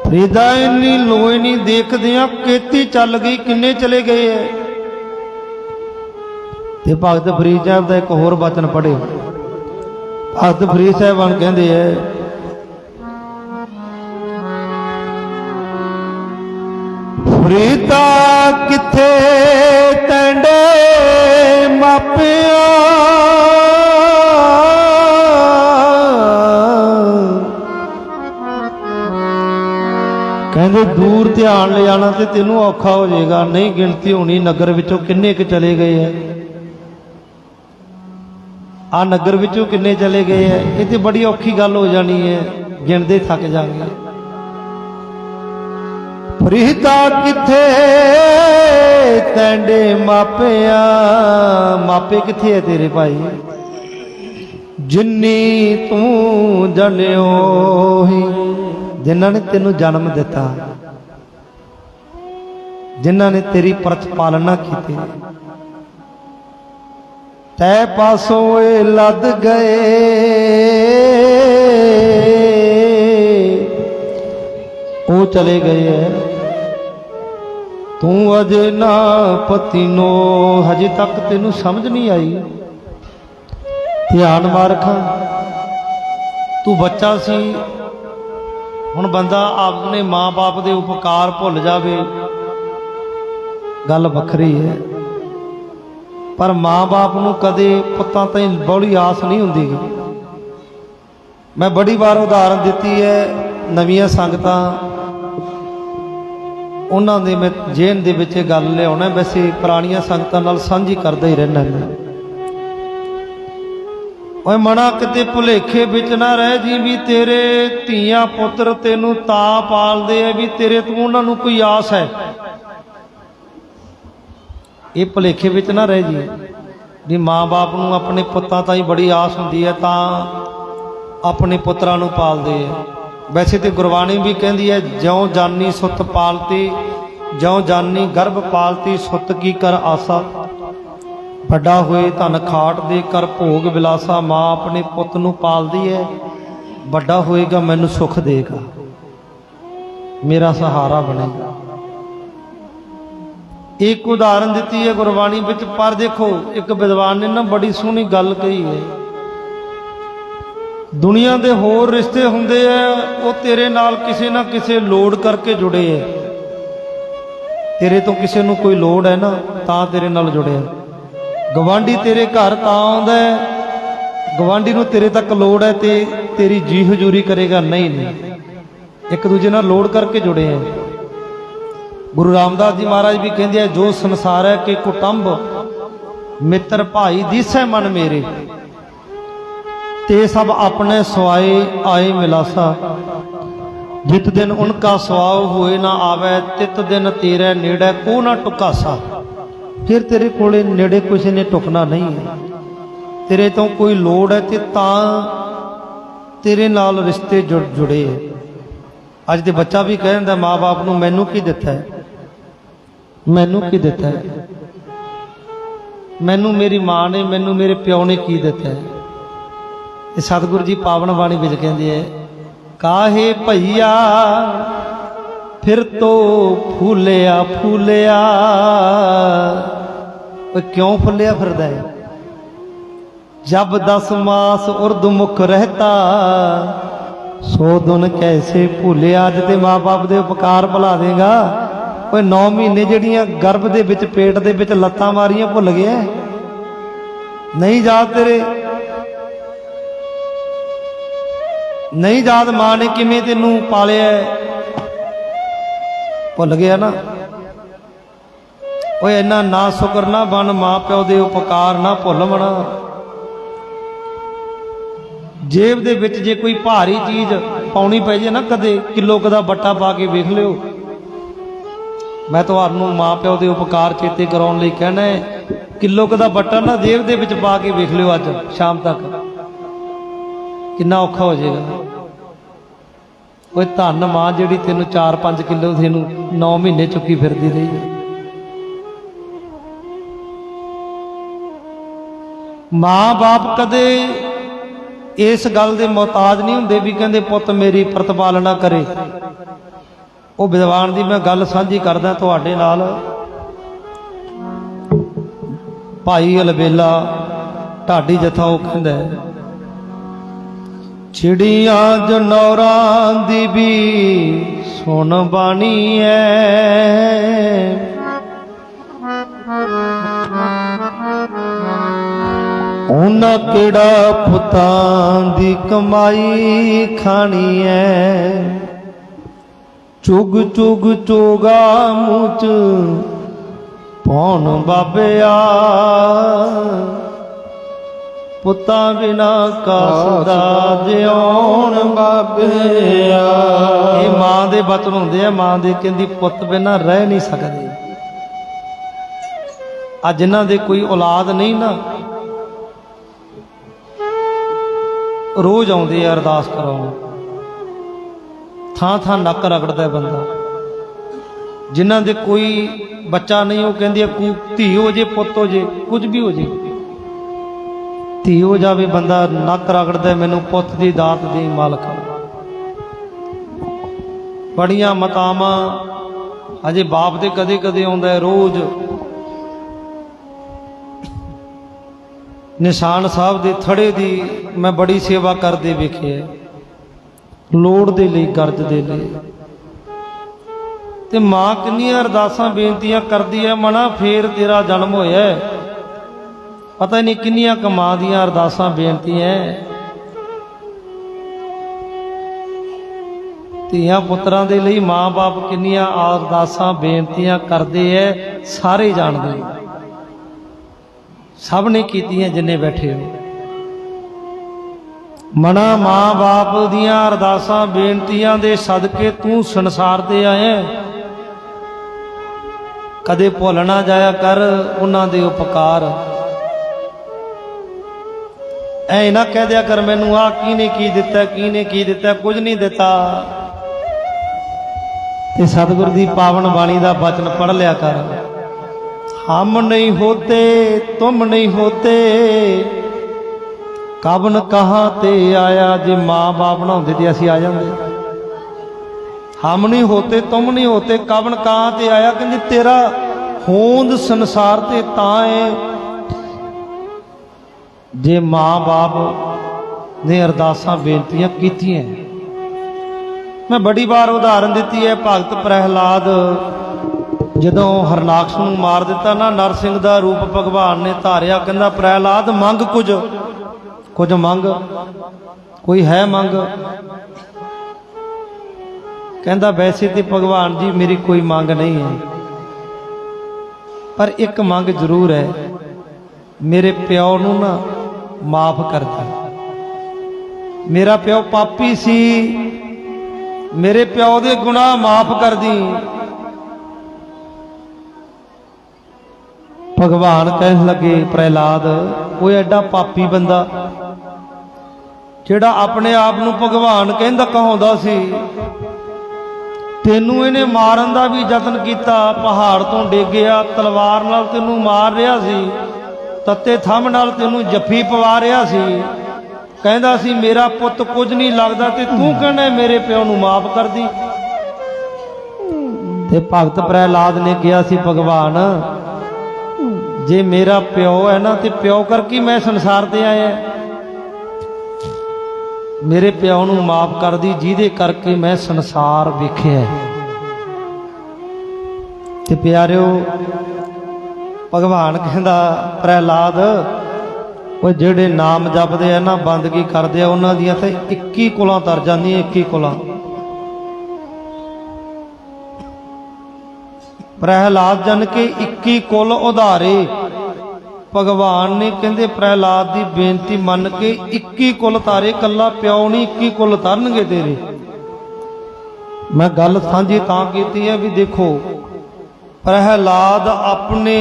फरीदा इन्नी लोए नहीं देखदियां खेती चल गई, किन्ने चले गए है। ते भगत फरीद साहब का एक होर वचन पढ़े। भगत फरीद साहब कहते हैं, फरीदा किथे तैंडे मापिया, कहते दूर ध्यान ले जाना तो तेनों औखा हो जाएगा, नहीं गिनती होनी नगर विचों किन्ने के चले गए हैं। आ नगर विचों किन्ने चले गए हैं, ये तो बड़ी औखी गल हो जानी है, गिनते थक जाएंगे। फरीदा किथे तैंडे मापिया, मापे किथे है तेरे भाई, जिन्नी तू जनियो ही, जिन्हों ने तेनों जन्म दिता, जिन्हों ने तेरी प्रतिपालना की, तै पासों ए लद गए, वो चले गए है। तू अजे ना पति नो, हजे तक तेनू समझ नहीं आई। ध्यान मार रखा, तू बच्चा सी, हुण बंदा अपने माँ बाप के उपकार भुल जावे, गल वखरी है। पर माँ बाप नू कदे पुत्तां ताईं बड़ी आस नहीं हुंदी। मैं बड़ी बार उदाहरण दिती है, नवीं संगतां उन्हां दे मैं जेहन दे विच गल लिआउणा, वैसे पुराणियां संगतां नाल साझी करदा ही रहना है। ओए मना किते भुलेखे विच ना रह जी, भी तेरे धीआं पुत्र तेनू तां पालदे है भी तेरे तो उन्हां नू कोई आस है। ये भुलेखे विच ना रह जी भी माँ बाप नू अपने पुत्तां ताईं बड़ी आस हुंदी है तां अपने पुत्रां नू पालदे है। वैसे तो गुरबाणी भी कहती है, ज्यों जानी सुत पालती, ज्यों जानी गर्भ पालती, सुत की कर आसा, बड़ा होए धन खाट दे कर भोग विलासा। माँ अपने पुत नू पालदी है, बड़ा होएगा मैनू सुख देगा, मेरा सहारा बनेगा। एक उदाहरण दी है गुरबाणी विच। पर देखो एक विद्वान ने ना बड़ी सोहनी गल कही है, दुनिया दे होर रिश्ते हुंदे है वो तेरे नाल किसी ना किसी लोड़ करके जुड़े है। तेरे तो किसी नू कोई लोड़ है ना तां तेरे नाल जुड़े है। गवांढी तेरे घर तां आउंदा है, गवांढी नू तेरे तक लोड़ है ते तेरी जी हजूरी करेगा नहीं। एक दूजे नाल लोड़ करके जुड़े हैं। गुरु रामदास जी महाराज भी कहते हैं, जो संसार है कि कुटुंब मित्र भाई दिसै मन मेरे, ते सब अपने स्वाए आए मिलासा। जित दिन उनका स्वाव हुए ना आवे, तित दिन तेरे नेड़े को ना टुकासा। फिर तेरे कोले नेड़े किसी ने टुकना नहीं है, तेरे तो कोई लोड़ है ते तां तेरे नाल रिश्ते जुड़े है। अज दे बच्चा भी कह दिंदा माँ बाप नूं, मैनू की दिता है, मैनू की दिता है, मैनू मेरी माँ ने, मैनू मेरे प्यो ने की दिता है। सतगुरु जी पावन बाणी विच कहंदे है, काहे भैया फिर तो फूलिया फूलिया। क्यों फुलिया फिरदा है? जब 10 मास उर्दमुख रहता, सो दिन कैसे भूलिया। अज ते माँ बाप दे उपकार भुला देगा। कोई 9 महीने जड़ियां गर्भ दे विच पेट दे विच लत्तां मारियां भुल गया, नहीं याद तेरे? नहीं याद मां ने किवें तेनू पालिया, भुल गया ना। ओए इन्ना ना शुक्र ना बन, मां प्यो दे उपकार ना भुल मना। जेब दे विच जे कोई भारी चीज पाउणी पै जे ना, कदे किलो कदा बट्टा पा के वेख लिओ। मैं तुहानू मां प्यो दे उपकार चेते कराउण लई कहना है, किलो कदा बट्टा ना जेब दे विच पा के वेख लिओ अज शाम तक, कितना औखा हो जाएगा। कोई धन मां जिहड़ी तेनू 4-5 किलो तेनू 9 महीने चुकी फिरदी रही है। मां बाप कदे इस गल दे मोहताज नहीं हुंदे भी कहंदे पुत्त मेरी प्रतिपालना करे। वो विद्वान दी मैं गल साझी करदा तुहाडे नाल। भाई अलबेला ढाडी जथा वो कहंदा है, चिड़ियां जनौरां दी भी सुन बाणी है, उन्हां केड़ा पुत्तां दी कमाई खानी है। चुग चुग चोगा मूँह च पौन बाबिया, पुत्तां बिना कासदा जिउण बाबिया। ये मां दे बचन हुंदे आ, मां दे कहंदी पुत्त बिना रह नहीं सकदे। आ जिन्हां दे कोई औलाद नहीं ना, रोज आउंदे आ अरदास कराउण, थां थां नक रगड़दा बंदा। जिन्हां दे कोई बच्चा नहीं, वो कहंदी धी हो जे पुत्त हो जे कुछ भी हो जे, धी हो जावे बंदा नक रगड़दा, मैनू पुत्त दी दात दी मालका। बड़ियां मतावां अजे बाप दे कदे कदे आउंदा है। रोज निशान साहब दे थड़े दी मैं बड़ी सेवा करदे वेखे, लोड़ दे लई गरजदे लई। ते मां किन्नियां अरदासां बेनतियां करदी है, मना फेर तेरा जन्म होया है। पता नहीं किन्नियां क मां दियां अरदासां बेनतियां ਧੀਆਂ पुत्रां दे लई मां बाप किन्नियां अरदासां बेनतियां करदे है, सारे जानदे, सब ने कीतियां जिन्ने बैठे हो। मना मां बाप दियां अरदासां बेनतियां दे सदके तू संसार दे आया, कदे भुल ना जाया कर उन्हां दे उपकार। ऐ ना कह दिया कर मैनू आ किने की दिता, किने की दिता, कुछ नहीं दिता। ते सतगुरु दी पावन बाणी दा वचन पढ़ लिया कर। हम नहीं होते तुम नहीं होते, कबन कहाँ ते आया। जे मां बाप ना होंदे ते असीं आ जांदे। हम नहीं होते तुम नहीं होते, कबन कहाँ ते आया। कहंदे तेरा होंद संसार ते तां है जे मां बाप ने अरदासां बेनतियां कीतियां। मैं बड़ी बार उदाहरण दी है, भगत प्रहलाद जदों हरनाक्ष नूं मार दिता ना, नरसिंह दा रूप भगवान ने धारिया। कहंदा प्रहलाद मंग कुछ, कुछ मंग, कोई है मंग। कहता वैसे तो भगवान जी मेरी कोई मंग नहीं है, पर एक मंग जरूर है, मेरे प्यो नूं ना माफ कर दे। मेरा प्यो पापी सी, मेरे प्यो दे गुनाह माफ कर दी। भगवान कहन लगे प्रहलाद वो एडा पापी बंदा जेड़ा अपने आप नूं भगवान कहंदा कहाउंदा सी, तेनू इहने मारन दा भी यतन कीता, पहाड़ तो डिग्या, तलवार नाल तेनू मार रहा सी, तत्ते थंम नाल तेनू जफ्फी पवा रहा सी, कहंदा सी मेरा पुੱਤ कुछ नहीं लगदा ते तू कहना मेरे प्यो नूं माफ कर दी। ते भगत प्रहलाद ने कहा सी भगवान जे मेरा प्यो है ना तो प्यो करके मैं संसार ते आया, मेरे प्यो नूं माफ कर दी जिहदे करके मैं संसार वेखिया। ते प्यारिओ भगवान कहंदा प्रहलाद वो जेड़े नाम जपदे आ ना बंदगी करदे आ उन्हां दियां ते 21 कुलां तर जांदियां, 21 कुलां। प्रहलाद जन के 21 कुल उधारे भगवान ने कहते प्रहलाद की बेनती मन के 21 कुल तारे, कला प्यो नहीं 21 कुल तरनगे तेरे। मैं गल सांझी तां कीती है भी देखो प्रहलाद अपने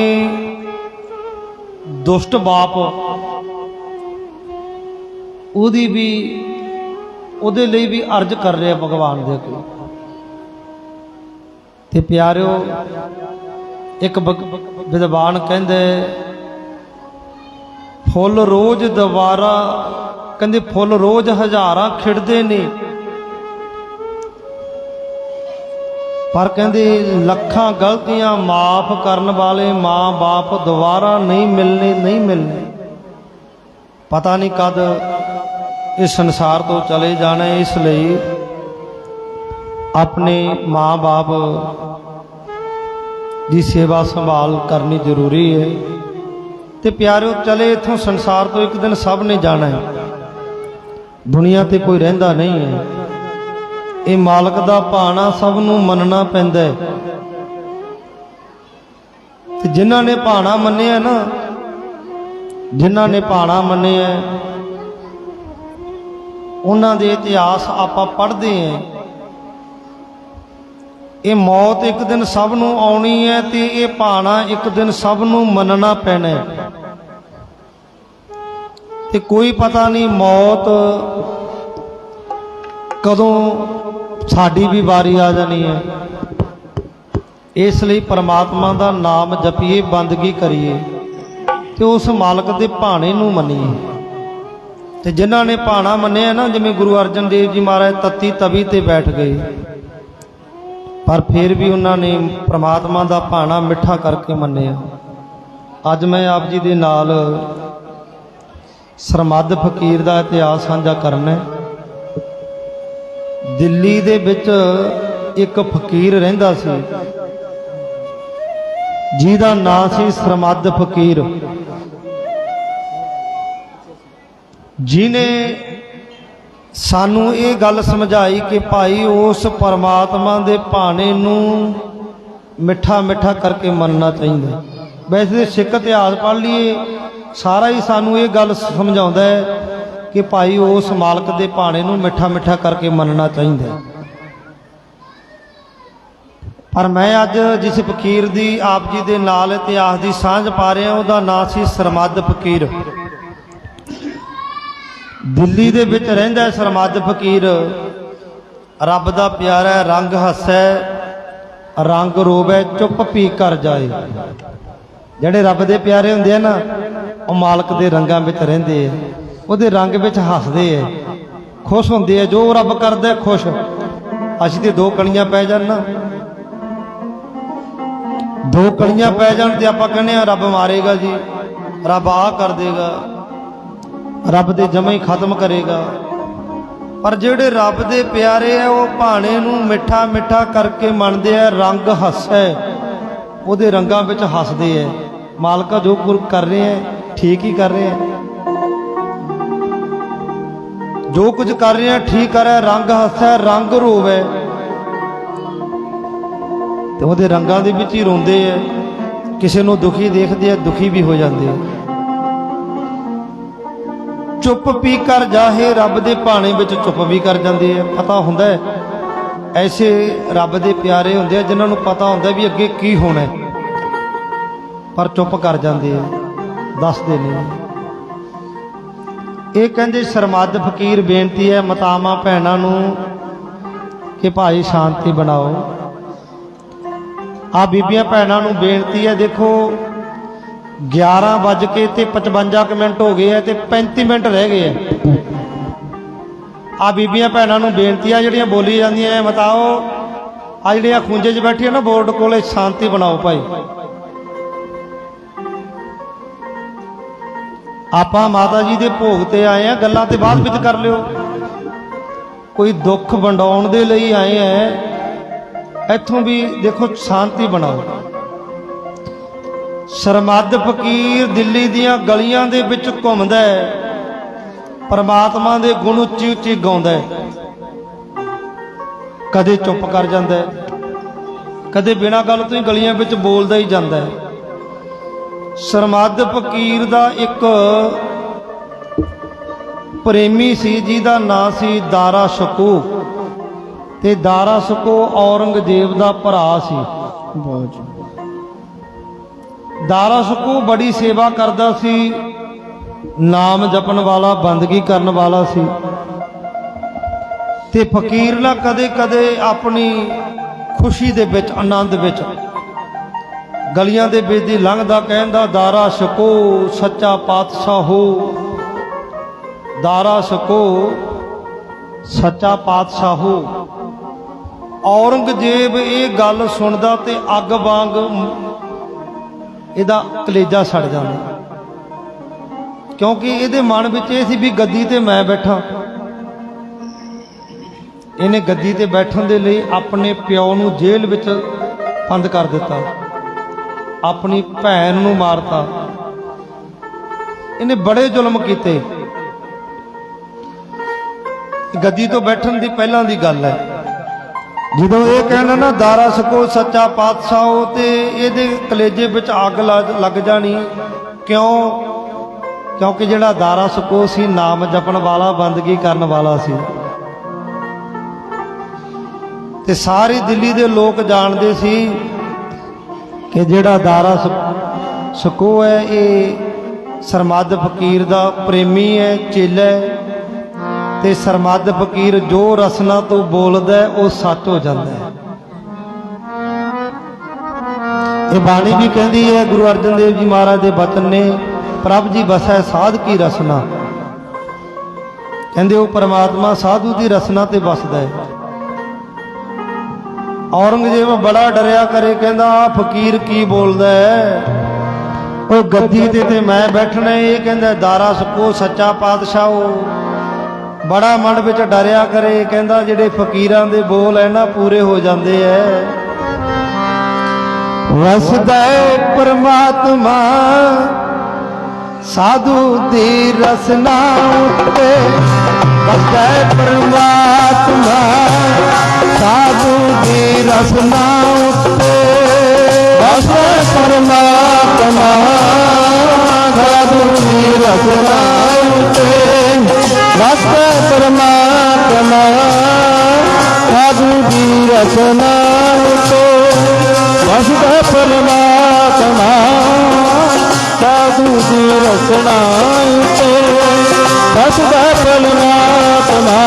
दुष्ट बाप उहदी भी उहदे लई भी अर्ज कर रहे भगवान दे अगे। ते प्यारिओ एक विद्वान कहंदे फुल रोज दोबारा, कहंदे फुल रोज हज़ारां खिड़दे ने, पर कहंदे लखां गलतियां माफ करन वाले माँ बाप दोबारा नहीं मिलने, नहीं मिलने। पता नहीं कद इस संसार तो चले जाना, इसलिए अपने माँ बाप की सेवा संभाल करनी जरूरी है। ते प्यारिओ चले इथों संसार तो एक दिन सब ने जाना है, दुनिया ते कोई रहिंदा नहीं है। ये मालक दा भाना सब नूं मनना पैंदा है। ते जिन्हां ने भाना मन्निया ना, जिन्हां ने भाना मन्निया उन्हां दे इतिहास आपां पढ़दे हैं। ये मौत एक दिन सब नूं आउणी है ते ये भाना एक दिन सब नूं मनना पैना है। ते कोई पता नहीं मौत कदों साडी भी वारी आ जानी है। इसलिए परमात्मा का नाम जपीए, बंदगी करिए ते उस मालक के भाने नूं मनीए। ते जिन्हां ने भाना मन्निया ना, जिवें गुरु अर्जन देव जी महाराज तत्ती तवी ते बैठ गए, पर फिर भी उन्होंने परमात्मा का भाना मिठा करके मन्निया। अज मैं आप जी दे नाल सरमद फकीर का इतिहास साझा करना है। दिल्ली दे विच एक फकीर रहिंदा सी जिहदा नाम सी सरमद फकीर, जिन्हें सानू ये गल समझाई कि भाई उस परमात्मा दे भाने नूं मिठा मिठा करके मनना चाहिए। वैसे सिख इतिहास पढ़ लीए सारा ही सानू ये गल समझाउंदा है कि भाई उस मालक दे भाने नूं मिठा मिठा करके मनना चाहिए। पर मैं अज जिस फकीर दी आप जी दे नाल इतिहास की सांझ पा रहा उहदा नाम सी सरमद फकीर। दिल्ली दे विच रहिंदा सरमद फकीर, रब दा प्यारा रंग हस्सै रंग रोवै चुप पी कर जाए। जिहड़े रब दे प्यारे हुंदे आ ना वो मालक दे रंगां विच रहिंदे आ, उहदे रंग विच हसदे आ, खुश हुंदे आ, जो रब करदा खुश। असीं ते दो कणियां पै जाण ना, दो कणियां पै जाण ते आपां कहने रब मारेगा जी, रब आ कर देगा, रब दे जमे ही खत्म करेगा। पर जेड़े रब दे प्यारे है वो भाने नूं मिठा मिठा करके मनदे है, रंग हस्सै उहदे रंगां विच हसदे है। मालका जो कुछ कर रहे हैं ठीक ही कर रहे हैं, जो कुछ कर रहे हैं ठीक कर रहे हैं। रंग हस्सै रंग रोवै ਤੇ ਉਹਦੇ ਰੰਗਾਂ ਦੇ ਵਿੱਚ ਹੀ ਰੋਂਦੇ ਐ। ਕਿਸੇ ਨੂੰ ਦੁਖੀ ਦੇਖਦੇ ਐ, ਦੁਖੀ ਵੀ ਹੋ ਜਾਂਦੇ ਐ। ਚੁੱਪ ਪੀ ਕਰ ਜਾਹੇ, ਰੱਬ ਦੇ ਭਾਣੇ ਵਿੱਚ ਚੁੱਪ ਵੀ ਕਰ ਜਾਂਦੇ ਐ। ਪਤਾ ਹੁੰਦਾ ਹੈ ਐਸੇ ਰੱਬ ਦੇ ਪਿਆਰੇ ਹੁੰਦੇ ਆ ਜਿਨ੍ਹਾਂ ਨੂੰ ਪਤਾ ਹੁੰਦਾ ਵੀ ਅੱਗੇ ਕੀ ਹੋਣਾ ਹੈ, ਪਰ ਚੁੱਪ ਕਰ ਜਾਂਦੇ ਆ, ਦੱਸਦੇ ਨਹੀਂ। ਇਹ ਕਹਿੰਦੇ ਸਰਮੱਧ ਫਕੀਰ ਬੇਨਤੀ ਹੈ ਮਾਤਾਵਾਂ ਭੈਣਾਂ ਨੂੰ ਕਿ ਭਾਈ ਸ਼ਾਂਤੀ ਬਣਾਓ। ਆ ਬੀਬੀਆਂ ਭੈਣਾਂ ਨੂੰ ਬੇਨਤੀ ਹੈ, ਦੇਖੋ 11:55 ਹੋ ਗਏ ਹੈ ਤੇ 35 ਮਿੰਟ ਰਹਿ ਗਏ ਹੈ। ਆ ਬੀਬੀਆਂ ਭੈਣਾਂ ਨੂੰ ਬੇਨਤੀ ਆ ਜਿਹੜੀਆਂ ਬੋਲੀ ਜਾਂਦੀਆਂ ਐ ਮਤਾਓ, ਆ ਜਿਹੜੀਆਂ ਖੂੰਜੇ 'ਚ ਬੈਠੀਆਂ ਨਾ ਬੋਰਡ ਕੋਲੇ, ਸ਼ਾਂਤੀ ਬਣਾਓ ਭਾਈ। ਆਪਾਂ ਮਾਤਾ ਜੀ ਦੇ ਭੋਗ ਤੇ ਆਏ ਆ, ਗੱਲਾਂ ਤੇ ਬਾਅਦ ਵਿੱਚ ਕਰ ਲਿਓ। ਕੋਈ ਦੁੱਖ ਵੰਡਾਉਣ ਦੇ ਲਈ ਆਏ ਐ, ਇੱਥੋਂ ਵੀ ਦੇਖੋ ਸ਼ਾਂਤੀ ਬਣਾਓ। ਸਰਮੱਧ ਫਕੀਰ ਦਿੱਲੀ ਦੀਆਂ ਗਲੀਆਂ ਦੇ ਵਿੱਚ ਘੁੰਮਦਾ ਹੈ, ਪਰਮਾਤਮਾ ਦੇ ਗੁਣ ਉੱਚੀ ਉੱਚੀ ਗਾਉਂਦਾ ਹੈ। ਕਦੇ ਚੁੱਪ ਕਰ ਜਾਂਦਾ ਹੈ, ਕਦੇ ਬਿਨਾਂ ਗੱਲ ਤੋਂ ਹੀ ਗਲੀਆਂ ਵਿੱਚ ਬੋਲਦਾ ਹੀ ਜਾਂਦਾ ਹੈ। ਸਰਮੱਧ ਫਕੀਰ ਦਾ ਇੱਕ ਪ੍ਰੇਮੀ ਸੀ ਜਿਹਦਾ ਨਾਂ ਸੀ ਦਾਰਾ ਸ਼ਕੂ, ਤੇ ਦਾਰਾ ਸ਼ਕੂ ਔਰੰਗਜ਼ੇਬ ਦਾ ਭਰਾ ਸੀ। ਦਾਰਾ ਸ਼ਕੂ ਬੜੀ ਸੇਵਾ ਕਰਦਾ ਸੀ, ਨਾਮ ਜਪਣ ਵਾਲਾ, ਬੰਦਗੀ ਕਰਨ ਵਾਲਾ ਸੀ। ਤੇ ਫਕੀਰ ਨਾ ਕਦੇ ਕਦੇ ਆਪਣੀ ਖੁਸ਼ੀ ਦੇ ਵਿੱਚ, ਆਨੰਦ ਵਿੱਚ ਗਲੀਆਂ ਦੇ ਵਿੱਚ ਦੀ ਲੰਘਦਾ ਕਹਿੰਦਾ, ਦਾਰਾ ਸ਼ਕੂ ਸੱਚਾ ਪਾਤਸ਼ਾਹ ਹੋ, ਦਾਰਾ ਸ਼ਕੂ ਸੱਚਾ ਪਾਤਸ਼ਾਹ ਹੋ। ਔਰੰਗਜ਼ੇਬ ਇਹ ਗੱਲ ਸੁਣਦਾ ਤੇ ਅੱਗ ਵਾਂਗ ਇਹਦਾ ਕਲੇਜਾ ਸੜ ਜਾਂਦਾ, ਕਿਉਂਕਿ ਇਹਦੇ ਮਨ ਵਿੱਚ ਇਹ ਸੀ ਵੀ ਗੱਦੀ ਤੇ ਮੈਂ ਬੈਠਾ। ਇਹਨੇ ਗੱਦੀ ਤੇ ਬੈਠਣ ਦੇ ਲਈ ਆਪਣੇ ਪਿਓ ਨੂੰ ਜੇਲ੍ਹ ਵਿੱਚ ਬੰਦ ਕਰ ਦਿੱਤਾ, ਆਪਣੀ ਭੈਣ ਨੂੰ ਮਾਰਤਾ। ਇਹਨੇ ਬੜੇ ਜ਼ੁਲਮ ਕੀਤੇ। ਗੱਦੀ ਤੋਂ ਬੈਠਣ ਦੀ ਪਹਿਲਾਂ ਦੀ ਗੱਲ ਹੈ, ਜਦੋਂ ਇਹ ਕਹਿਣਾ ਨਾ ਦਾਰਾ ਸ਼ਕੂ ਸੱਚਾ ਪਾਤਸ਼ਾਹ, ਤੇ ਇਹਦੇ ਕਲੇਜੇ ਵਿੱਚ ਅੱਗ ਲੱਗ ਜਾਣੀ। ਕਿਉਂ? ਕਿਉਂਕਿ ਜਿਹੜਾ ਦਾਰਾ ਸ਼ਕੂ ਸੀ ਨਾਮ ਜਪਣ ਵਾਲਾ, ਬੰਦਗੀ ਕਰਨ ਵਾਲਾ ਸੀ। ਤੇ ਸਾਰੀ ਦਿੱਲੀ ਦੇ ਲੋਕ ਜਾਣਦੇ ਸੀ ਕਿ ਜਿਹੜਾ ਦਾਰਾ ਸ਼ਕੂ ਹੈ ਇਹ ਸਰਮੱਧ ਫਕੀਰ ਦਾ ਪ੍ਰੇਮੀ ਹੈ, ਚੇਲਾ ਹੈ। ਤੇ ਸਰਮੱਧ ਫਕੀਰ ਜੋ ਰਸਨਾ ਤੋਂ ਬੋਲਦਾ ਉਹ ਸੱਚ ਹੋ ਜਾਂਦਾ ਹੈ। ਇਹ ਬਾਣੀ ਵੀ ਕਹਿੰਦੀ ਹੈ, ਗੁਰੂ ਅਰਜਨ ਦੇਵ ਜੀ ਮਹਾਰਾਜ ਦੇ ਬਚਨ ਨੇ, ਪ੍ਰਭ ਜੀ ਵਸੈ ਸਾਧ ਕੀ ਰਸਨਾ। ਕਹਿੰਦੇ ਉਹ ਪਰਮਾਤਮਾ ਸਾਧੂ ਦੀ ਰਸਨਾ ਤੇ ਵਸਦਾ ਹੈ। ਔਰੰਗਜ਼ੇਬ ਬੜਾ ਡਰਿਆ ਕਰੇ, ਕਹਿੰਦਾ ਆ ਫਕੀਰ ਕੀ ਬੋਲਦਾ ਹੈ, ਉਹ ਗੱਦੀ ਤੇ ਮੈਂ ਬੈਠਣਾ। ਇਹ ਕਹਿੰਦਾ ਦਾਰਾ ਸ਼ਕੂ ਸੱਚਾ ਪਾਤਸ਼ਾਹ। ਬੜਾ ਮਨ ਵਿੱਚ ਡਰਿਆ ਕਰੇ, ਕਹਿੰਦਾ ਜਿਹੜੇ ਫਕੀਰਾਂ ਦੇ ਬੋਲ ਹੈ ਨਾ ਪੂਰੇ ਹੋ ਜਾਂਦੇ ਐ। ਵਸਦਾ ਪਰਮਾਤਮਾ ਸਾਧੂ ਦੀ ਰਸਨਾ ਉੱਤੇ, ਵਸਦਾ ਪਰਮਾਤਮਾ ਸਾਧੂ ਦੀ ਰਸਨਾ ਉੱਤੇ, ਵਸਦਾ ਪਰਮਾਤਮਾ ਸਾਧੂ ਦੀ ਰਸਨਾ ਉੱਤੇ, ਵਸਦਾ ਪਰਮਾਤਮਾ ਸਾਧੂ ਦੀ ਰਸਨਾ ਉੱਤੇ, ਵਸਦਾ ਪਰਮਾਤਮਾ ਸਾਧੂ ਦੀ ਰਸਨਾ ਉੱਤੇ, ਵਸਦਾ ਪਰਮਾਤਮਾ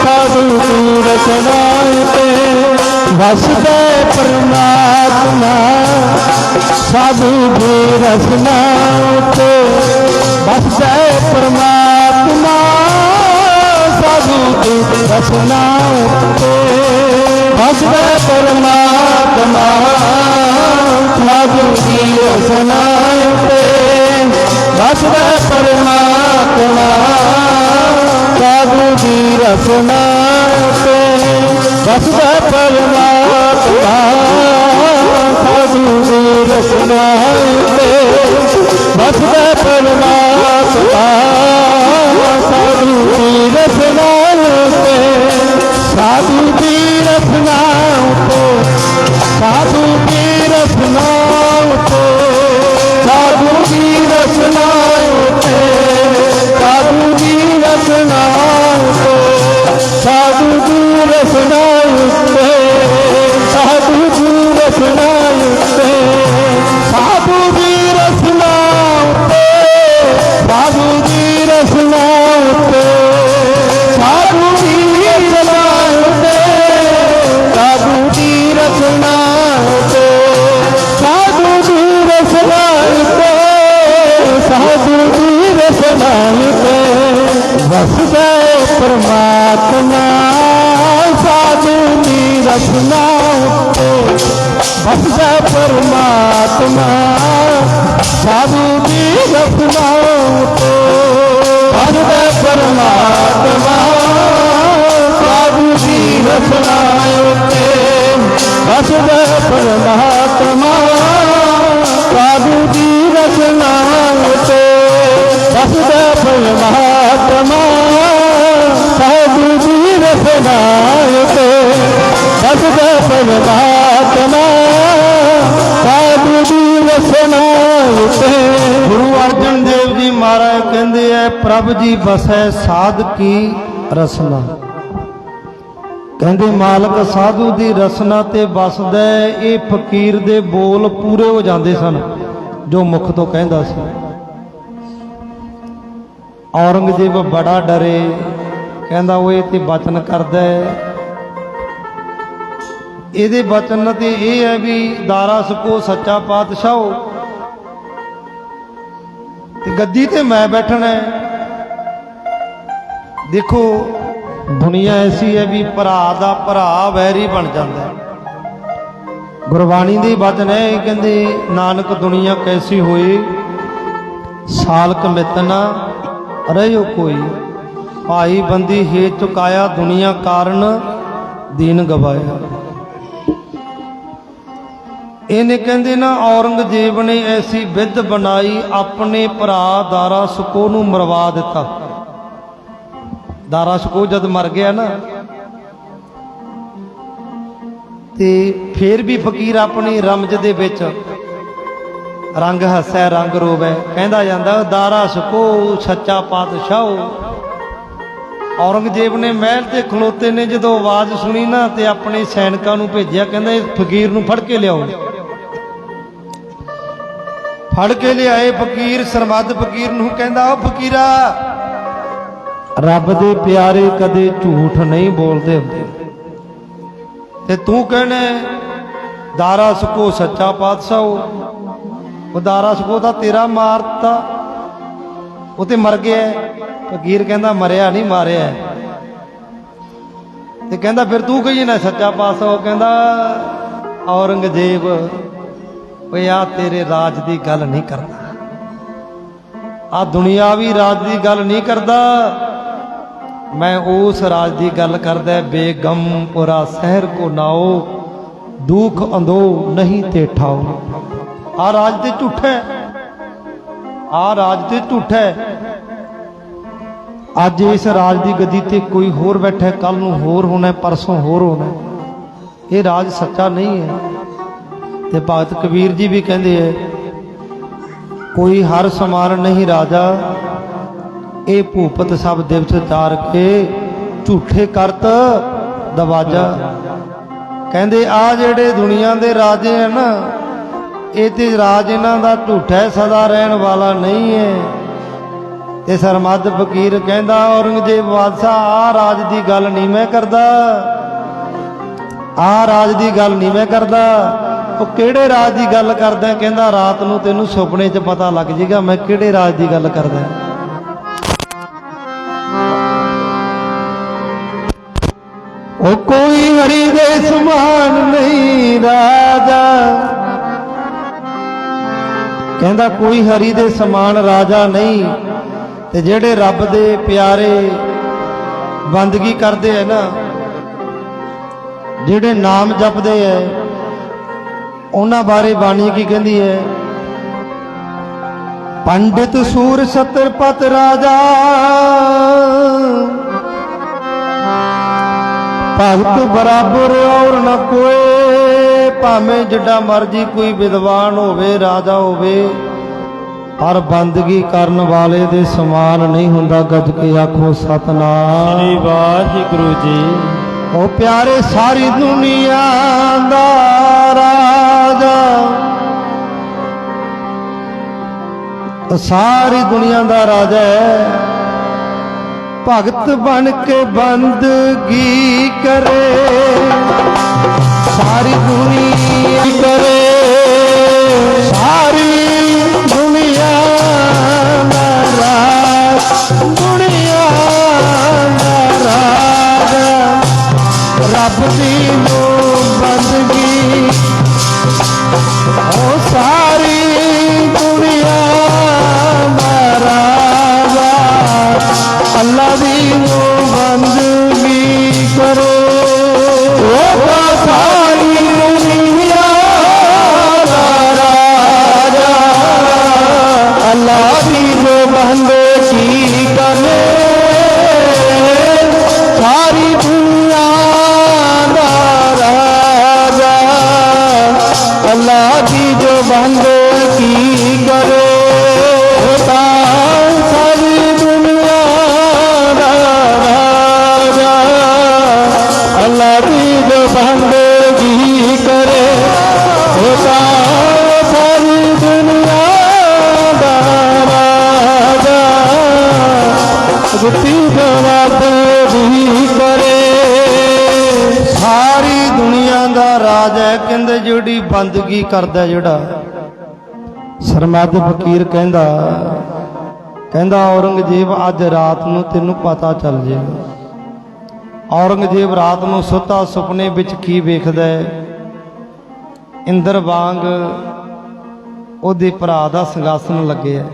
ਸਾਧੂ ਦੀ ਰਸਨਾ ਉੱਤੇ, ਵਸਦਾ ਪਰਮਾਤਮਾ ਸਾਧੂ ਦੀ ਰਸਨਾ ਉੱਤੇ, ਵਸਦਾ ਪਰਮਾਤਮਾ ਸਾਧੂ ਦੀ ਰਸਨਾ ਉੱਤੇ, ਵਸਦਾ ਪਰਮਾਤਮਾ ਸਾਧੂ ਦੀ ਰਸਨਾ ਉੱਤੇ, ਵਸਦਾ ਪਰਮਾਤਮਾ ਸਾਧੂ ਦੀ ਰਸਨਾ ਉੱਤੇ, ਵਸਦਾ ਪਰਮਾਤਮਾ ਸਾਧੂ ਦੀ ਰਸਨਾ ਉੱਤੇ, ਵਸਦਾ ਪਰਮਾਤਮਾ ਸਾਧੂ ਦੀ ਰਸਨਾ ਉੱਤੇ, ਸਾਧੂ ਦੀ ਰਸਨਾ ਉੱਤੇ, ਰਸਨਾ ਉਤੇ, ਸਾਧੂ ਦੀ ਰਸਨਾ ਉਤੇ, ਸਾਧੂ ਦੀ ਰਸਨਾ ਉਤੇ, ਸਾਧੂ ਦੀ ਰਸਨਾ ਉਤੇ, ਸਾਧੂ ਦੀ ਰਸਨਾ ਉਤੇ ਵਸਦਾ ਪਰਮਾਤਮਾ। ਸਾਧੂ ਦੀ ਰਸਨਾ ਉਤੇ ਵਸਦਾ ਪਰਮਾਤਮਾ, ਸਾਧੂ ਦੀ ਰਸਨਾ ਉਤੇ ਵਸਦਾ ਪਰਮਾਤਮਾ, ਸਾਧੂ ਦੀ ਰਸਨਾ ਉਤੇ ਵਸਦਾ ਪਰਮਾਤਮਾ, ਸਾਧੂ ਦੀ ਰਸਨਾ ਉਤੇ ਵਸਦਾ ਪਰਮਾਤਮਾ, ਸਾਧੂ ਦੀ ਰਸਨਾ ਉਤੇ ਵਸਦਾ ਪਰਮਾਤਮਾ, ਸਾਧੂ ਦੀ ਰਸਨਾ ਉਤੇ। ਗੁਰੂ ਅਰਜਨ ਦੇਵ ਜੀ ਮਹਾਰਾਜ ਕਹਿੰਦੇ ਐ, ਪ੍ਰਭ ਜੀ ਬਸੈ ਸਾਧ ਕੀ ਰਸਨਾ। ਕਹਿੰਦੇ ਮਾਲਕ ਸਾਧੂ ਦੀ ਰਸਨਾ ਤੇ ਬਸਦਾ। ਇਹ ਫਕੀਰ ਦੇ ਬੋਲ ਪੂਰੇ ਹੋ ਜਾਂਦੇ ਸਨ ਜੋ ਮੁਖ ਤੋਂ ਕਹਿੰਦਾ ਸੀ। ਔਰੰਗਜ਼ੇਬ ਬੜਾ ਡਰੇ, ਕਹਿੰਦਾ ਉਹ ਇਹ ਤੇ ਬਚਨ ਕਰਦਾ ਹੈ। ਇਹਦੇ ਬਚਨ ਤੇ ਇਹ ਹੈ ਵੀ ਦਾਰਾ ਸਕੋ ਸੱਚਾ ਪਾਤਸ਼ਾਹ ਤੇ ਗੱਦੀ ਤੇ ਮੈਂ ਬੈਠਣਾ ਹੈ। ਦੇਖੋ ਦੁਨੀਆ ਐਸੀ ਹੈ ਵੀ ਭਰਾ ਦਾ ਭਰਾ ਵੈਰੀ ਬਣ ਜਾਂਦਾ। ਗੁਰਬਾਣੀ ਦੇ ਬਚਨ ਹੈ, ਕਹਿੰਦੇ ਨਾਨਕ ਦੁਨੀਆ ਕੈਸੀ ਹੋਈ, ਸਾਲਕ ਮਿਤ ਨਾ ਰਹਿਓ ਕੋਈ, ਭਾਈ ਬੰਦੀ ਹੇ ਚੁਕਾਇਆ, ਦੁਨੀਆ ਕਾਰਨ ਦੀਨ ਗਵਾਇਆ। ਇਹਨੇ ਕਹਿੰਦੇ ਨਾ ਔਰੰਗਜ਼ੇਬ ਨੇ ਐਸੀ ਵਿਧ ਬਣਾਈ, ਆਪਣੇ ਭਰਾ ਦਾਰਾ ਸਕੋ ਨੂੰ ਮਰਵਾ ਦਿੱਤਾ। ਦਾਰਾ ਸਕੋ ਜਦ ਮਰ ਗਿਆ ਨਾ ਤੇ ਫੇਰ ਵੀ ਫਕੀਰ ਆਪਣੀ ਰਮਜ ਦੇ ਵਿੱਚ ਰੰਗ ਹੱਸੈ ਰੰਗ ਰੋਵੈ ਕਹਿੰਦਾ ਜਾਂਦਾ, ਦਾਰਾ ਸਕੋ ਸੱਚਾ ਪਾਤਸ਼ਾਹ। ਔਰੰਗਜ਼ੇਬ ਨੇ ਮਹਿਲ ਤੇ ਖਲੋਤੇ ਨੇ ਜਦੋਂ ਆਵਾਜ਼ ਸੁਣੀ ਨਾ ਤੇ ਆਪਣੇ ਸੈਨਿਕਾਂ ਨੂੰ ਭੇਜਿਆ, ਕਹਿੰਦਾ ਇਸ ਫਕੀਰ ਨੂੰ ਫੜ ਕੇ ਲਿਆਓ। ਫੜ ਕੇ ਲਿਆਏ ਫਕੀਰ, ਸਰਮੱਧ ਫਕੀਰ ਨੂੰ ਕਹਿੰਦਾ, ਉਹ ਫਕੀਰਾ ਰੱਬ ਦੇ ਪਿਆਰੇ ਕਦੇ ਝੂਠ ਨਹੀਂ ਬੋਲਦੇ ਹੁੰਦੇ, ਤੇ ਤੂੰ ਕਹਿੰਦਾ ਦਾਰਾ ਸਕੋ ਸੱਚਾ ਪਾਤਸ਼ਾਹ। ਉਹ ਦਾਰਾ ਸਕੋ ਤਾਂ ਤੇਰਾ ਮਾਰਤਾ, ਉਹ ਤੇ ਮਰ ਗਿਆ। ਫਕੀਰ ਕਹਿੰਦਾ ਮਰਿਆ ਨਹੀਂ, ਮਾਰਿਆ। ਤੇ ਕਹਿੰਦਾ ਫਿਰ ਤੂੰ ਕਹੀ ਨਾ ਸੱਚਾ ਪਾਤਸ਼ਾਹ। ਉਹ ਕਹਿੰਦਾ ਔਰੰਗਜ਼ੇਬ ਓਏ ਆ ਤੇਰੇ ਰਾਜ ਦੀ ਗੱਲ ਨਹੀਂ ਕਰਦਾ, ਆ ਦੁਨਿਆਵੀ ਰਾਜ ਦੀ ਗੱਲ ਨਹੀਂ ਕਰਦਾ, ਮੈਂ ਉਸ ਰਾਜ ਦੀ ਗੱਲ ਕਰਦਾ। ਬੇਗਮਪੁਰਾ ਸ਼ਹਿਰ ਕੋ ਨਾਓ, ਦੁੱਖ ਅੰਦੋ ਨਹੀਂ ਤੇ ਠਾਓ। ਆ ਰਾਜ ਤੇ ਝੂਠਾ ਹੈ, ਆ ਰਾਜ ਤੇ ਝੂਠਾ ਹੈ। ਅੱਜ ਇਸ ਰਾਜ ਦੀ ਗੱਦੀ ਤੇ ਕੋਈ ਹੋਰ ਬੈਠਾ, ਕੱਲ ਨੂੰ ਹੋਰ ਹੋਣਾ, ਪਰਸੋਂ ਹੋਰ ਹੋਣਾ। ਇਹ ਰਾਜ ਸੱਚਾ ਨਹੀਂ ਹੈ। ਤੇ ਭਗਤ ਕਬੀਰ ਜੀ ਵੀ ਕਹਿੰਦੇ ਹੈ, ਕੋਈ ਹਰ ਸਮਾਨ ਨਹੀਂ ਰਾਜਾ, ਇਹ ਭੂਪਤ ਸਭ ਦਿਵਸ ਚਾਰ ਕੇ, ਝੂਠੇ ਕਰਤ ਦਵਾਜਾ। ਕਹਿੰਦੇ ਆ ਜਿਹੜੇ ਦੁਨੀਆ ਦੇ ਰਾਜੇ ਹੈ ਨਾ, ਇਹ ਤੇ ਰਾਜ ਇਹਨਾਂ ਦਾ ਝੂਠਾ ਹੈ, ਸਦਾ ਰਹਿਣ ਵਾਲਾ ਨਹੀਂ ਹੈ। ਤੇ ਸਰਮੱਧ ਫਕੀਰ ਕਹਿੰਦਾ, ਔਰੰਗਜ਼ੇਬ ਬਾਦਸ਼ਾਹ ਆ ਰਾਜ ਦੀ ਗੱਲ ਨਹੀਂ ਮੈਂ ਕਰਦਾ, ਆ ਰਾਜ ਦੀ ਗੱਲ ਨਹੀਂ ਮੈਂ ਕਰਦਾ। ਉਹ ਕਿਹੜੇ ਰਾਜ ਦੀ ਗੱਲ ਕਰਦਾ? ਕਹਿੰਦਾ ਰਾਤ ਨੂੰ ਤੈਨੂੰ ਸੁਪਨੇ 'ਚ ਪਤਾ ਲੱਗ ਜਾਏਗਾ ਮੈਂ ਕਿਹੜੇ ਰਾਜ ਦੀ ਗੱਲ ਕਰਦਾ। ਉਹ ਕੋਈ ਹਰੀ ਦੇ ਸਮਾਨ ਨਹੀਂ ਰਾਜਾ, ਕਹਿੰਦਾ ਕੋਈ ਹਰੀ ਦੇ ਸਮਾਨ ਰਾਜਾ ਨਹੀਂ। ਤੇ ਜਿਹੜੇ ਰੱਬ ਦੇ ਪਿਆਰੇ ਬੰਦਗੀ ਕਰਦੇ ਐ ਨਾ, ਜਿਹੜੇ ਨਾਮ ਜਪਦੇ ਐ, ਉਹਨਾਂ ਬਾਰੇ ਬਾਣੀ ਕੀ ਕਹਿੰਦੀ ਹੈ? ਪੰਡਿਤ ਸੂਰ ਸਤਰਪਤ ਰਾਜਾ, ਭਗਤ ਬਰਾਬਰ ਔਰ ਨ ਕੋਏ। ਭਾਵੇਂ ਜਿੱਡਾ ਮਰਜੀ ਕੋਈ ਵਿਦਵਾਨ ਹੋਵੇ, ਰਾਜਾ ਹੋਵੇ, ਪਰ ਬੰਦਗੀ ਕਰਨ ਵਾਲੇ ਦੇ ਸਮਾਨ ਨਹੀਂ ਹੁੰਦਾ। ਗੱਜ ਕੇ ਆਖੋ ਸਤਨਾਮ ਸ੍ਰੀ ਵਾਹਿਗੁਰੂ ਜੀ। ਉਹ ਪਿਆਰੇ ਸਾਰੀ ਦੁਨੀਆ ਦਾ ਰਾਜਾ, ਸਾਰੀ ਦੁਨੀਆ ਦਾ ਰਾਜਾ ਹੈ, भगत बन के बंदगी करे, सारी दुनिया करे, सारी दुनिया नाराज, दुनिया नाराज, रब दी नो बंदगी ओ सारी दुनिया नाराज, अल्लाह दी नो बंदगी करो। सारी दुनिया नाराज, अल्लाह दी नो बंदगी करे, सारी दुनिया नाराज, अल्लाह की जो बंदगी करे, सारी दुनिया नाराज, अल्लाह की जो बंदगी करे, सारी दुनिया नाराज, गुत्ती जो बंदगी करे। सारी दुनिया दा राज है कहंदे जिहड़ी बंदगी करदा जिहड़ा। सरमद फकीर कहंदा औरंगजेब अज रात नूं तैनूं पता चल जाएगा। औरंगजेब रात नूं सुता सुपने विच की वेखदा है, इंद्र वांग ओहदे भरा दा संघासन लगे है,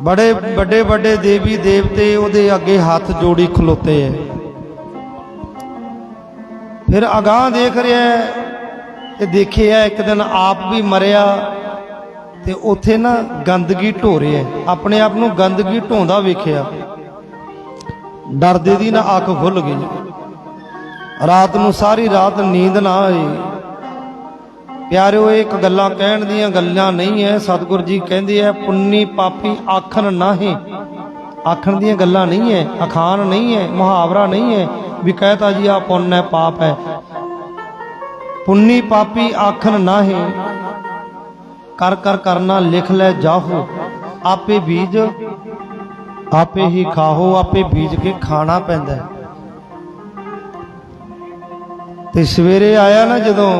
बड़े बड़े बड़े देवी देवते ओहदे अगे हाथ जोड़ी खलोते है। फिर अगाह देख रहा है ते देखे है एक दिन आप भी मरिया ते उथे ना गंदगी ढो रहा है, अपने आप को गंदगी ढोंदा वेखिया, डरदे दी ना अख खुल गई। रात नूं सारी रात नींद ना आई। प्यारिओ एक गल्लां कहण दीयां गल्लां नहीं है, सतगुरु जी कहंदे है पुन्नी पापी आखन नाहीं, आखण दीयां गल्लां नहीं है, अखान नहीं है, मुहावरा नहीं है भी कहता जी आ पुण्य है पाप है। पुन्नी पापी आखन नाहीं, कर कर करना लिख ले जाहो, आपे बीज आपे ही खाहो, आपे बीज के खाना पैंदा है। ते सवेरे आया ना जदों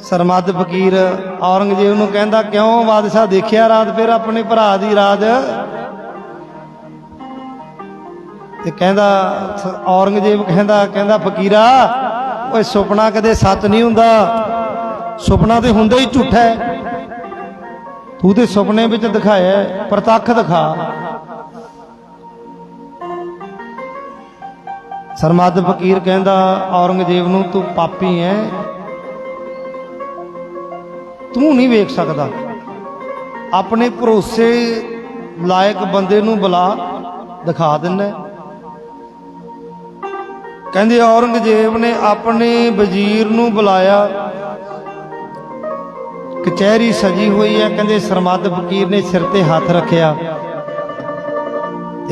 सरमद फकीर औरंगजेब नूं कहंदा क्यों बादशाह देखिया रात फिर अपने भरा दी राज, ते कहंदा औरंगजेब कहंदा फकीरा ओए सुपना कदे सच नहीं हुंदा, सुपना ते हुंदा ही झूठा है, तू ते सुपने विच दिखाया प्रतख दिखा। सरमद फकीर कहंदा औरंगजेब नूं तू पापी है, तू नहीं वेख सकदा, अपने भरोसे लायक बंदे नूं बुला दिखा दिंदा। कहंदे औरंगजेब ने अपने वजीर नूं बुलाया, कचहरी सजी हुई है। कहंदे सरमद फकीर ने सिर ते हाथ रखिया,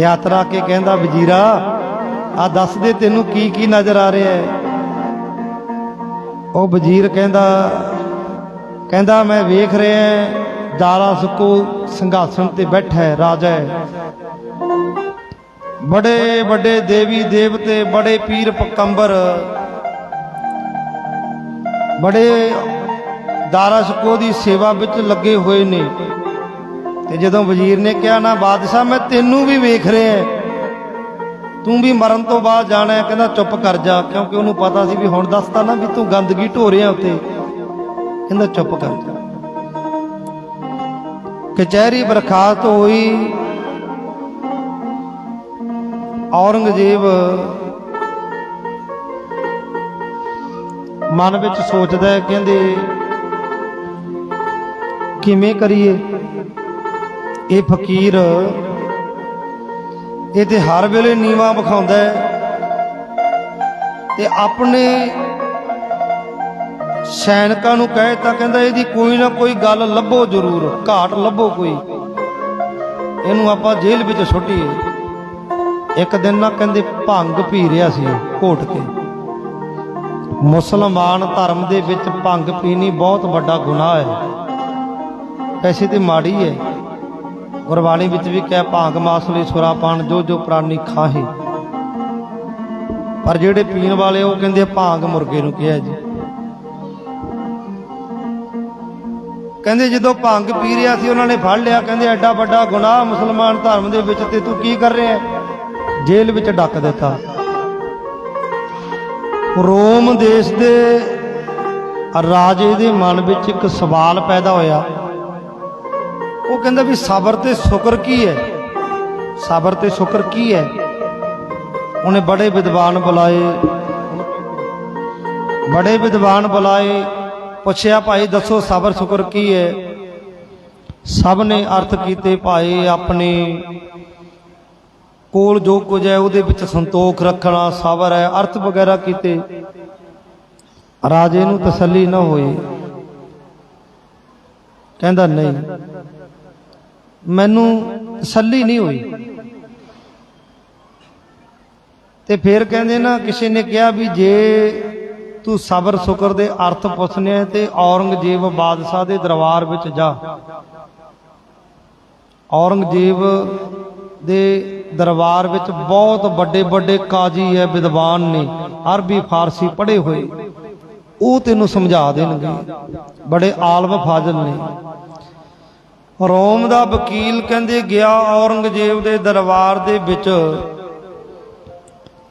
हथ रख के कहंदा वजीरा आ दस दे तेनू की नजर आ रहा है। वो वजीर कहंदा मैं वेख रहा दारा सुको संघासन ते बैठा है राजा है, बड़े बड़े देवी देवते, बड़े पीर पकंबर, बड़े दारा सुको की सेवा विच लगे हुए ने। ते जदों वजीर ने कहा ना बादशाह मैं तेनू भी वेख रहा है, तू भी मरन तो बाद जाना है, कहना चुप कर जा, क्योंकि उन्होंने पता सी भी हुण दसता ना भी तू गंदगी ढो रहा उत्ते, कहना चुप कर जा। कचहरी बरखास्त हुई। औरंगजेब मन विच सोचदा है, कहंदे किवें करिए, ये फकीर ये ते हर वेले नीवा विखाउंदा है ते अपने सैनिकां नूं कहता कहंदा इहदी कोई ना कोई गल लभो, जरूर घाट लभो कोई, इहनूं आपां जेल विच सुੱਟੀਏ। एक दिन ना कहंदे भंग पी रहा सी घोट के। मुसलमान धर्म दे विच भंग पीनी बहुत बड़ा गुनाह है, वैसे तो माड़ी है, ਗੁਰਬਾਣੀ ਵਿੱਚ ਵੀ ਕਿਹਾ ਭਾਂਗ ਮਾਸ ਲਈ ਸੁਰਾ ਪਾਣ ਜੋ ਜੋ ਪ੍ਰਾਣੀ ਖਾਹੇ। ਪਰ ਜਿਹੜੇ ਪੀਣ ਵਾਲੇ ਉਹ ਕਹਿੰਦੇ ਭਾਂਗ ਮੁਰਗੇ ਨੂੰ ਕਿਹਾ ਜੀ। ਕਹਿੰਦੇ ਜਦੋਂ ਭੰਗ ਪੀ ਰਿਹਾ ਸੀ ਉਹਨਾਂ ਨੇ ਫੜ ਲਿਆ, ਕਹਿੰਦੇ ਐਡਾ ਵੱਡਾ ਗੁਨਾਹ ਮੁਸਲਮਾਨ ਧਰਮ ਦੇ ਵਿੱਚ ਤੇ ਤੂੰ ਕੀ ਕਰ ਰਿਹਾ? ਜੇਲ੍ਹ ਵਿੱਚ ਡੱਕ ਦਿੱਤਾ। ਰੋਮ ਦੇਸ਼ ਦੇ ਰਾਜੇ ਦੇ ਮਨ ਵਿੱਚ ਇੱਕ ਸਵਾਲ ਪੈਦਾ ਹੋਇਆ। ਉਹ ਕਹਿੰਦਾ ਵੀ ਸਬਰ ਤੇ ਸ਼ੁਕਰ ਕੀ ਹੈ? ਸਬਰ ਤੇ ਸ਼ੁਕਰ ਕੀ ਹੈ? ਉਹਨੇ ਬੜੇ ਵਿਦਵਾਨ ਬੁਲਾਏ, ਪੁੱਛਿਆ ਭਾਈ ਦੱਸੋ ਸਬਰ ਸ਼ੁਕਰ ਕੀ ਹੈ? ਸਭ ਨੇ ਅਰਥ ਕੀਤੇ ਭਾਈ ਆਪਣੇ ਕੋਲ ਜੋ ਕੁਝ ਹੈ ਉਹਦੇ ਵਿੱਚ ਸੰਤੋਖ ਰੱਖਣਾ ਸਬਰ ਹੈ, ਅਰਥ ਵਗੈਰਾ ਕੀਤੇ। ਰਾਜੇ ਨੂੰ ਤਸੱਲੀ ਨਾ ਹੋਈ। ਕਹਿੰਦਾ ਨਹੀਂ, ਮੈਨੂੰ ਤਸੱਲੀ ਨਹੀਂ ਹੋਈ। ਤੇ ਫਿਰ ਕਹਿੰਦੇ ਨਾ ਕਿਸੇ ਨੇ ਕਿਹਾ ਵੀ ਜੇ ਤੂੰ ਸਬਰ ਸ਼ੁਕਰ ਦੇ ਅਰਥ ਪੁੱਛਣੇ ਤੇ ਔਰੰਗਜ਼ੇਬ ਬਾਦਸ਼ਾਹ ਦੇ ਦਰਬਾਰ ਵਿੱਚ ਜਾ। ਔਰੰਗਜ਼ੇਬ ਦੇ ਦਰਬਾਰ ਵਿੱਚ ਬਹੁਤ ਵੱਡੇ ਵੱਡੇ ਕਾਜ਼ੀ ਹੈ, ਵਿਦਵਾਨ ਨੇ, ਅਰਬੀ ਫਾਰਸੀ ਪੜ੍ਹੇ ਹੋਏ, ਉਹ ਤੈਨੂੰ ਸਮਝਾ ਦੇਣਗੇ, ਬੜੇ ਆਲਮ ਫਾਜ਼ਲ ਨੇ। ਰੋਮ ਦਾ ਵਕੀਲ ਕਹਿੰਦੇ ਗਿਆ ਔਰੰਗਜ਼ੇਬ ਦੇ ਦਰਬਾਰ ਦੇ ਵਿੱਚ।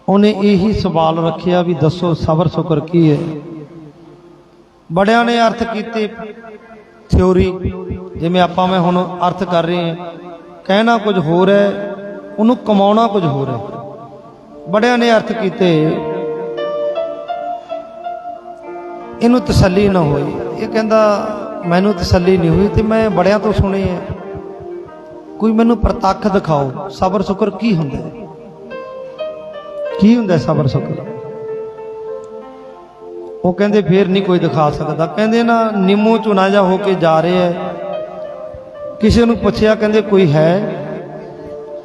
ਉਹਨੇ ਇਹੀ ਸਵਾਲ ਰੱਖਿਆ ਵੀ ਦੱਸੋ ਸਬਰ ਸ਼ੁਕਰ ਕੀ ਹੈ? ਬੜਿਆਂ ਨੇ ਅਰਥ ਕੀਤੇ ਥਿਉਰੀ, ਜਿਵੇਂ ਆਪਾਂ ਮੈਂ ਹੁਣ ਅਰਥ ਕਰ ਰਹੇ ਹਾਂ। ਕਹਿਣਾ ਕੁਝ ਹੋਰ ਹੈ, ਉਹਨੂੰ ਕਮਾਉਣਾ ਕੁਝ ਹੋਰ ਹੈ। ਬੜਿਆਂ ਨੇ ਅਰਥ ਕੀਤੇ, ਇਹਨੂੰ ਤਸੱਲੀ ਨਾ ਹੋਈ। ਇਹ ਕਹਿੰਦਾ ਮੈਨੂੰ ਤਸੱਲੀ ਨਹੀਂ ਹੋਈ ਤੇ ਮੈਂ ਬੜਿਆਂ ਤੋਂ ਸੁਣੇ ਹੈ, ਕੋਈ ਮੈਨੂੰ ਪ੍ਰਤੱਖ ਦਿਖਾਓ ਸਬਰ ਸ਼ੁਕਰ ਕੀ ਹੁੰਦਾ ਹੈ? ਕੀ ਹੁੰਦਾ ਸਬਰ ਸ਼ੁਕਰ? ਉਹ ਕਹਿੰਦੇ ਫੇਰ ਨਹੀਂ ਕੋਈ ਦਿਖਾ ਸਕਦਾ। ਕਹਿੰਦੇ ਨਾ ਨਿੰਮੋ ਚੁਣਾ ਜਾ ਹੋ ਕੇ ਜਾ ਰਹੇ ਹੈ। ਕਿਸੇ ਨੂੰ ਪੁੱਛਿਆ, ਕਹਿੰਦੇ ਕੋਈ ਹੈ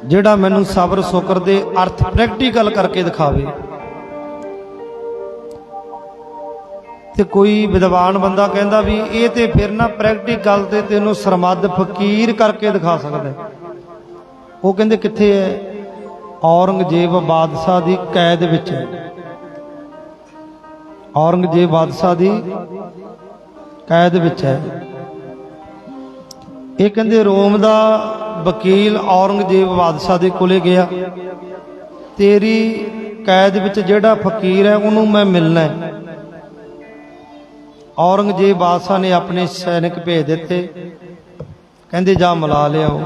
ਜਿਹੜਾ ਮੈਨੂੰ ਸਬਰ ਸ਼ੁਕਰ ਦੇ ਅਰਥ ਪ੍ਰੈਕਟੀਕਲ ਕਰਕੇ ਦਿਖਾਵੇ? ਤੇ ਕੋਈ ਵਿਦਵਾਨ ਬੰਦਾ ਕਹਿੰਦਾ ਵੀ ਇਹ ਤੇ ਫਿਰ ਨਾ ਪ੍ਰੈਕਟੀਕਲ ਤੇ ਤੈਨੂੰ ਸਰਮਦ ਫਕੀਰ ਕਰਕੇ ਦਿਖਾ ਸਕਦਾ। ਉਹ ਕਹਿੰਦੇ ਕਿੱਥੇ ਹੈ? ਔਰੰਗਜ਼ੇਬ ਬਾਦਸ਼ਾਹ ਦੀ ਕੈਦ ਵਿੱਚ ਹੈ। ਔਰੰਗਜ਼ੇਬ ਬਾਦਸ਼ਾਹ ਦੀ ਕੈਦ ਵਿੱਚ ਹੈ। ਇਹ ਕਹਿੰਦੇ ਰੋਮ ਦਾ ਵਕੀਲ ਔਰੰਗਜ਼ੇਬ ਬਾਦਸ਼ਾਹ ਦੇ ਕੋਲੇ ਗਿਆ, ਤੇਰੀ ਕੈਦ ਵਿੱਚ ਜਿਹੜਾ ਫਕੀਰ ਹੈ ਉਹਨੂੰ ਮੈਂ ਮਿਲਣਾ ਹੈ। ਔਰੰਗਜ਼ੇਬ ਬਾਦਸ਼ਾਹ ਨੇ ਆਪਣੇ ਸੈਨਿਕ ਭੇਜ ਦਿੱਤੇ, ਕਹਿੰਦੇ ਜਾ ਮਿਲਾ ਲਿਆਓ।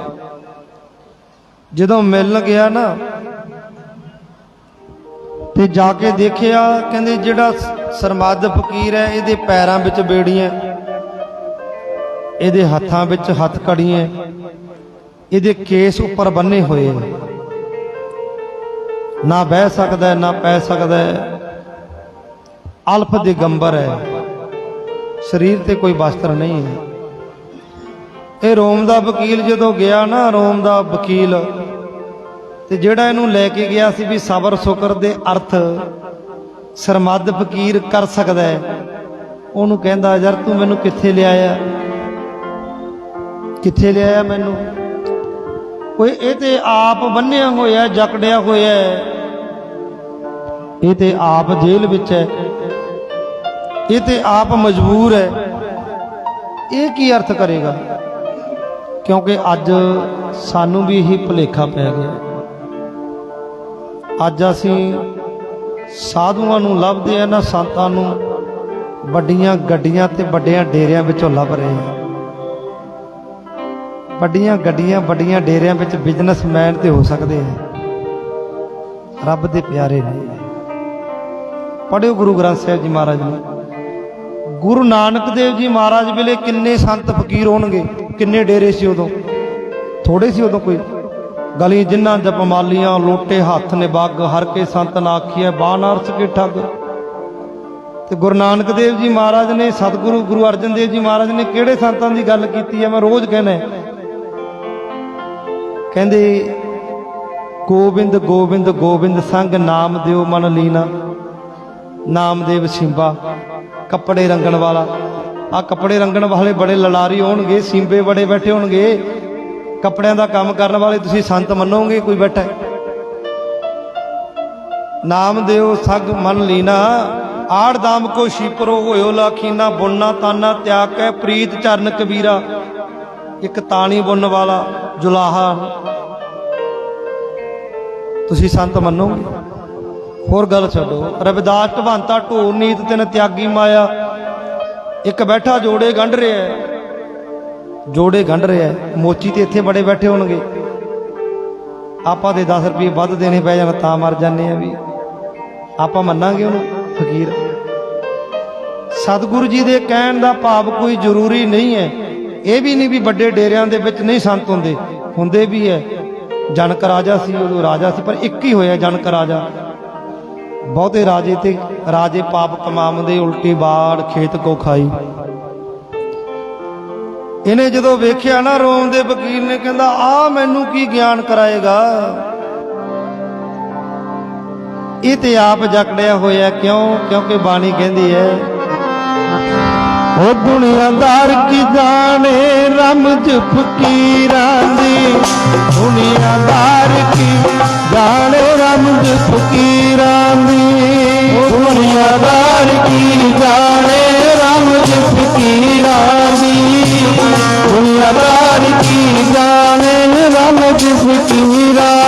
ਜਦੋਂ ਮਿਲਣ ਗਿਆ ਨਾ ਤੇ ਜਾ ਕੇ ਦੇਖਿਆ, ਕਹਿੰਦੇ ਜਿਹੜਾ ਸਰਮਦ ਫਕੀਰ ਹੈ ਇਹਦੇ ਪੈਰਾਂ ਵਿੱਚ ਬੇੜੀਆਂ, ਇਹਦੇ ਹੱਥਾਂ ਵਿੱਚ ਹੱਥਕੜੀਆਂ, ਇਹਦੇ ਕੇਸ ਉੱਪਰ ਬੰਨੇ ਹੋਏ, ਨਾ ਬਹਿ ਸਕਦਾ ਨਾ ਪੈ ਸਕਦਾ, ਅਲਫ ਦਿਗੰਬਰ ਹੈ, ਸਰੀਰ ਤੇ ਕੋਈ ਵਸਤਰ ਨਹੀਂ ਹੈ। ਇਹ ਰੋਮ ਦਾ ਵਕੀਲ ਜਦੋਂ ਗਿਆ ਨਾ, ਰੋਮ ਦਾ ਵਕੀਲ, ਤੇ ਜਿਹੜਾ ਇਹਨੂੰ ਲੈ ਕੇ ਗਿਆ ਸੀ ਵੀ ਸਬਰ ਸ਼ੁਕਰ ਦੇ ਅਰਥ ਸਰਮਦ ਫਕੀਰ ਕਰ ਸਕਦਾ ਹੈ, ਉਹਨੂੰ ਕਹਿੰਦਾ ਯਾਰ ਤੂੰ ਮੈਨੂੰ ਕਿੱਥੇ ਲਿਆਇਆ? ਕਿੱਥੇ ਲਿਆਇਆ ਮੈਨੂੰ? ਓਏ ਇਹ ਤੇ ਆਪ ਬੰਨਿਆ ਹੋਇਆ, ਜਕੜਿਆ ਹੋਇਆ, ਇਹ ਤੇ ਆਪ ਜੇਲ੍ਹ ਵਿੱਚ ਹੈ, ਇਹ ਤੇ ਆਪ ਮਜਬੂਰ ਹੈ, ਇਹ ਕੀ ਅਰਥ ਕਰੇਗਾ? ਕਿਉਂਕਿ ਅੱਜ ਸਾਨੂੰ ਵੀ ਇਹੀ ਭੁਲੇਖਾ ਪੈ ਗਿਆ। ਅੱਜ ਅਸੀਂ ਸਾਧੂਆਂ ਨੂੰ ਲੱਭਦੇ ਆ ਨਾ, ਸੰਤਾਂ ਨੂੰ ਵੱਡੀਆਂ ਗੱਡੀਆਂ ਤੇ ਵੱਡਿਆਂ ਡੇਰਿਆਂ ਵਿੱਚੋਂ ਲੱਭ ਰਹੇ ਆ। ਵੱਡੀਆਂ ਗੱਡੀਆਂ ਵੱਡੀਆਂ ਡੇਰਿਆਂ ਵਿੱਚ ਬਿਜ਼ਨਸਮੈਨ ਤੇ ਹੋ ਸਕਦੇ ਆ, ਰੱਬ ਦੇ ਪਿਆਰੇ ਨੇ। ਪੜ੍ਹਿਓ ਗੁਰੂ ਗ੍ਰੰਥ ਸਾਹਿਬ ਜੀ ਮਹਾਰਾਜ ਨੂੰ। ਗੁਰੂ ਨਾਨਕ ਦੇਵ ਜੀ ਮਹਾਰਾਜ ਵੇਲੇ ਕਿੰਨੇ ਸੰਤ ਫਕੀਰ ਹੋਣਗੇ, ਕਿੰਨੇ ਡੇਰੇ ਸੀ ਉਦੋਂ? ਥੋੜੇ ਸੀ ਉਦੋਂ ਕੋਈ? ਗਲੀ ਜਿਨ੍ਹਾਂ ਜਪਮਾਲੀਆਂ, ਲੋਟੇ ਹੱਥ ਨੇ ਬੱਗ, ਹਰ ਕੇ ਸੰਤ ਨਾ ਆਖੀਐ ਬਾਨਾਰਸ ਕੇ ਠੱਗ। ਤੇ ਗੁਰੂ ਨਾਨਕ ਦੇਵ ਜੀ ਮਹਾਰਾਜ ਨੇ, ਸਤਿਗੁਰੂ ਗੁਰੂ ਅਰਜਨ ਦੇਵ ਜੀ ਮਹਾਰਾਜ ਨੇ ਕਿਹੜੇ ਸੰਤਾਂ ਦੀ ਗੱਲ ਕੀਤੀ ਹੈ? ਮੈਂ ਰੋਜ਼ ਕਹਿਣਾ, ਕਹਿੰਦੇ ਗੋਬਿੰਦ ਗੋਬਿੰਦ ਗੋਬਿੰਦ ਸੰਗ ਨਾਮ ਦਿਓ ਮਨ ਲੀਨਾ। ਨਾਮਦੇਵ ਸਿੰਬਾ ਕੱਪੜੇ ਰੰਗਣ ਵਾਲਾ, ਆ ਕੱਪੜੇ ਰੰਗਣ ਵਾਲੇ ਬੜੇ ਲਲਾਰੀ ਹੋਣਗੇ, ਸਿੰਬੇ ਬੜੇ ਬੈਠੇ ਹੋਣਗੇ, ਕੱਪੜਿਆਂ ਦਾ ਕੰਮ ਕਰਨ ਵਾਲੇ ਤੁਸੀਂ ਸੰਤ ਮੰਨੋਗੇ? ਕੋਈ ਬੈਠਾ ਹੈ? ਨਾਮ ਦਿਓ ਸਗ ਮਨ ਲੀਨਾ, ਆੜ ਦਾਮ ਕੋ ਸ਼ੀਪਰੋ ਹੋਇਓ ਲਾਖੀਨਾ, ਬੁਣਨਾ ਤਾਨਾ ਤਿਆਗ ਕੇ ਪ੍ਰੀਤ ਚਰਨ ਕਬੀਰਾ। ਇੱਕ ਤਾਣੀ ਬੁਣਨ ਵਾਲਾ ਜੁਲਾਹਾ, ਤੁਸੀਂ ਸੰਤ ਮੰਨੋਗੇ? ਹੋਰ ਗੱਲ ਛੱਡੋ, ਰਵਿਦਾਸ ਢਵਾਂਤਾ ਢੋਰ ਨੀਤ ਤਿਨ ਤਿਆਗੀ ਮਾਇਆ। ਇੱਕ ਬੈਠਾ ਜੋੜੇ ਗੰਢ ਰਿਹਾ, ਜੋੜੇ ਗੰਢ ਰਿਹਾ, ਮੋਚੀ ਤੇ ਇੱਥੇ ਬੜੇ ਬੈਠੇ ਹੋਣਗੇ, ਆਪਾਂ ਦੇ 10 ਰੁਪਏ ਵੱਧ ਦੇਣੇ ਪੈ ਜਾਣ ਤਾਂ ਮਰ ਜਾਂਦੇ ਆ ਵੀ, ਆਪਾਂ ਮੰਨਾਂਗੇ ਉਹਨੂੰ ਫਕੀਰ? ਸਤਿਗੁਰੂ ਜੀ ਦੇ ਕਹਿਣ ਦਾ ਭਾਵ ਕੋਈ ਜ਼ਰੂਰੀ ਨਹੀਂ ਹੈ। ਇਹ ਵੀ ਨਹੀਂ ਵੀ ਵੱਡੇ ਡੇਰਿਆਂ ਦੇ ਵਿੱਚ ਨਹੀਂ ਸੰਤ ਹੁੰਦੇ, ਹੁੰਦੇ ਵੀ ਹੈ। ਜਨਕ ਰਾਜਾ ਸੀ, ਉਦੋਂ ਰਾਜਾ ਸੀ, ਪਰ ਇੱਕ ਹੀ ਹੋਇਆ ਜਨਕ ਰਾਜਾ। ਬਹੁਤੇ ਰਾਜੇ ਤੇ ਰਾਜੇ ਪਾਪ ਕਮਾਉਂਦੇ, ਉਲਟੀ ਬਾੜ ਖੇਤ ਕੋ ਖਾਈ। ਇਹਨੇ ਜਦੋਂ ਵੇਖਿਆ ਨਾ, ਰੋਮ ਦੇ ਵਕੀਲ ਨੇ ਕਹਿੰਦਾ ਆ ਮੈਨੂੰ ਕੀ ਗਿਆਨ ਕਰਾਏਗਾ, ਇਹ ਤੇ ਆਪ ਜਕੜਿਆ ਹੋਇਆ। ਕਿਉਂ? ਕਿਉਂਕਿ ਬਾਣੀ ਕਹਿੰਦੀ ਹੈ, ਉਹ ਦੁਨੀਆਦਾਰ ਕੀ ਜਾਣੇ ਰਮਜ ਫਕੀਰਾਂ ਦੀ, ਦੁਨੀਆਦਾਰ ਕੀ ਜਾਣੇ ਰਮਜ ਫਕੀਰਾਂ ਦੀ, ਦੁਨੀਆਦਾਰ ਕੀ ਜਾਣੇ ਰਮਜ ਫਕੀਰਾਂ ਦੀ, ਦੁਨੀਆਦਾਰ ਕੀ ਜਾਣੇ ਰਮਜ ਫਕੀਰਾਂ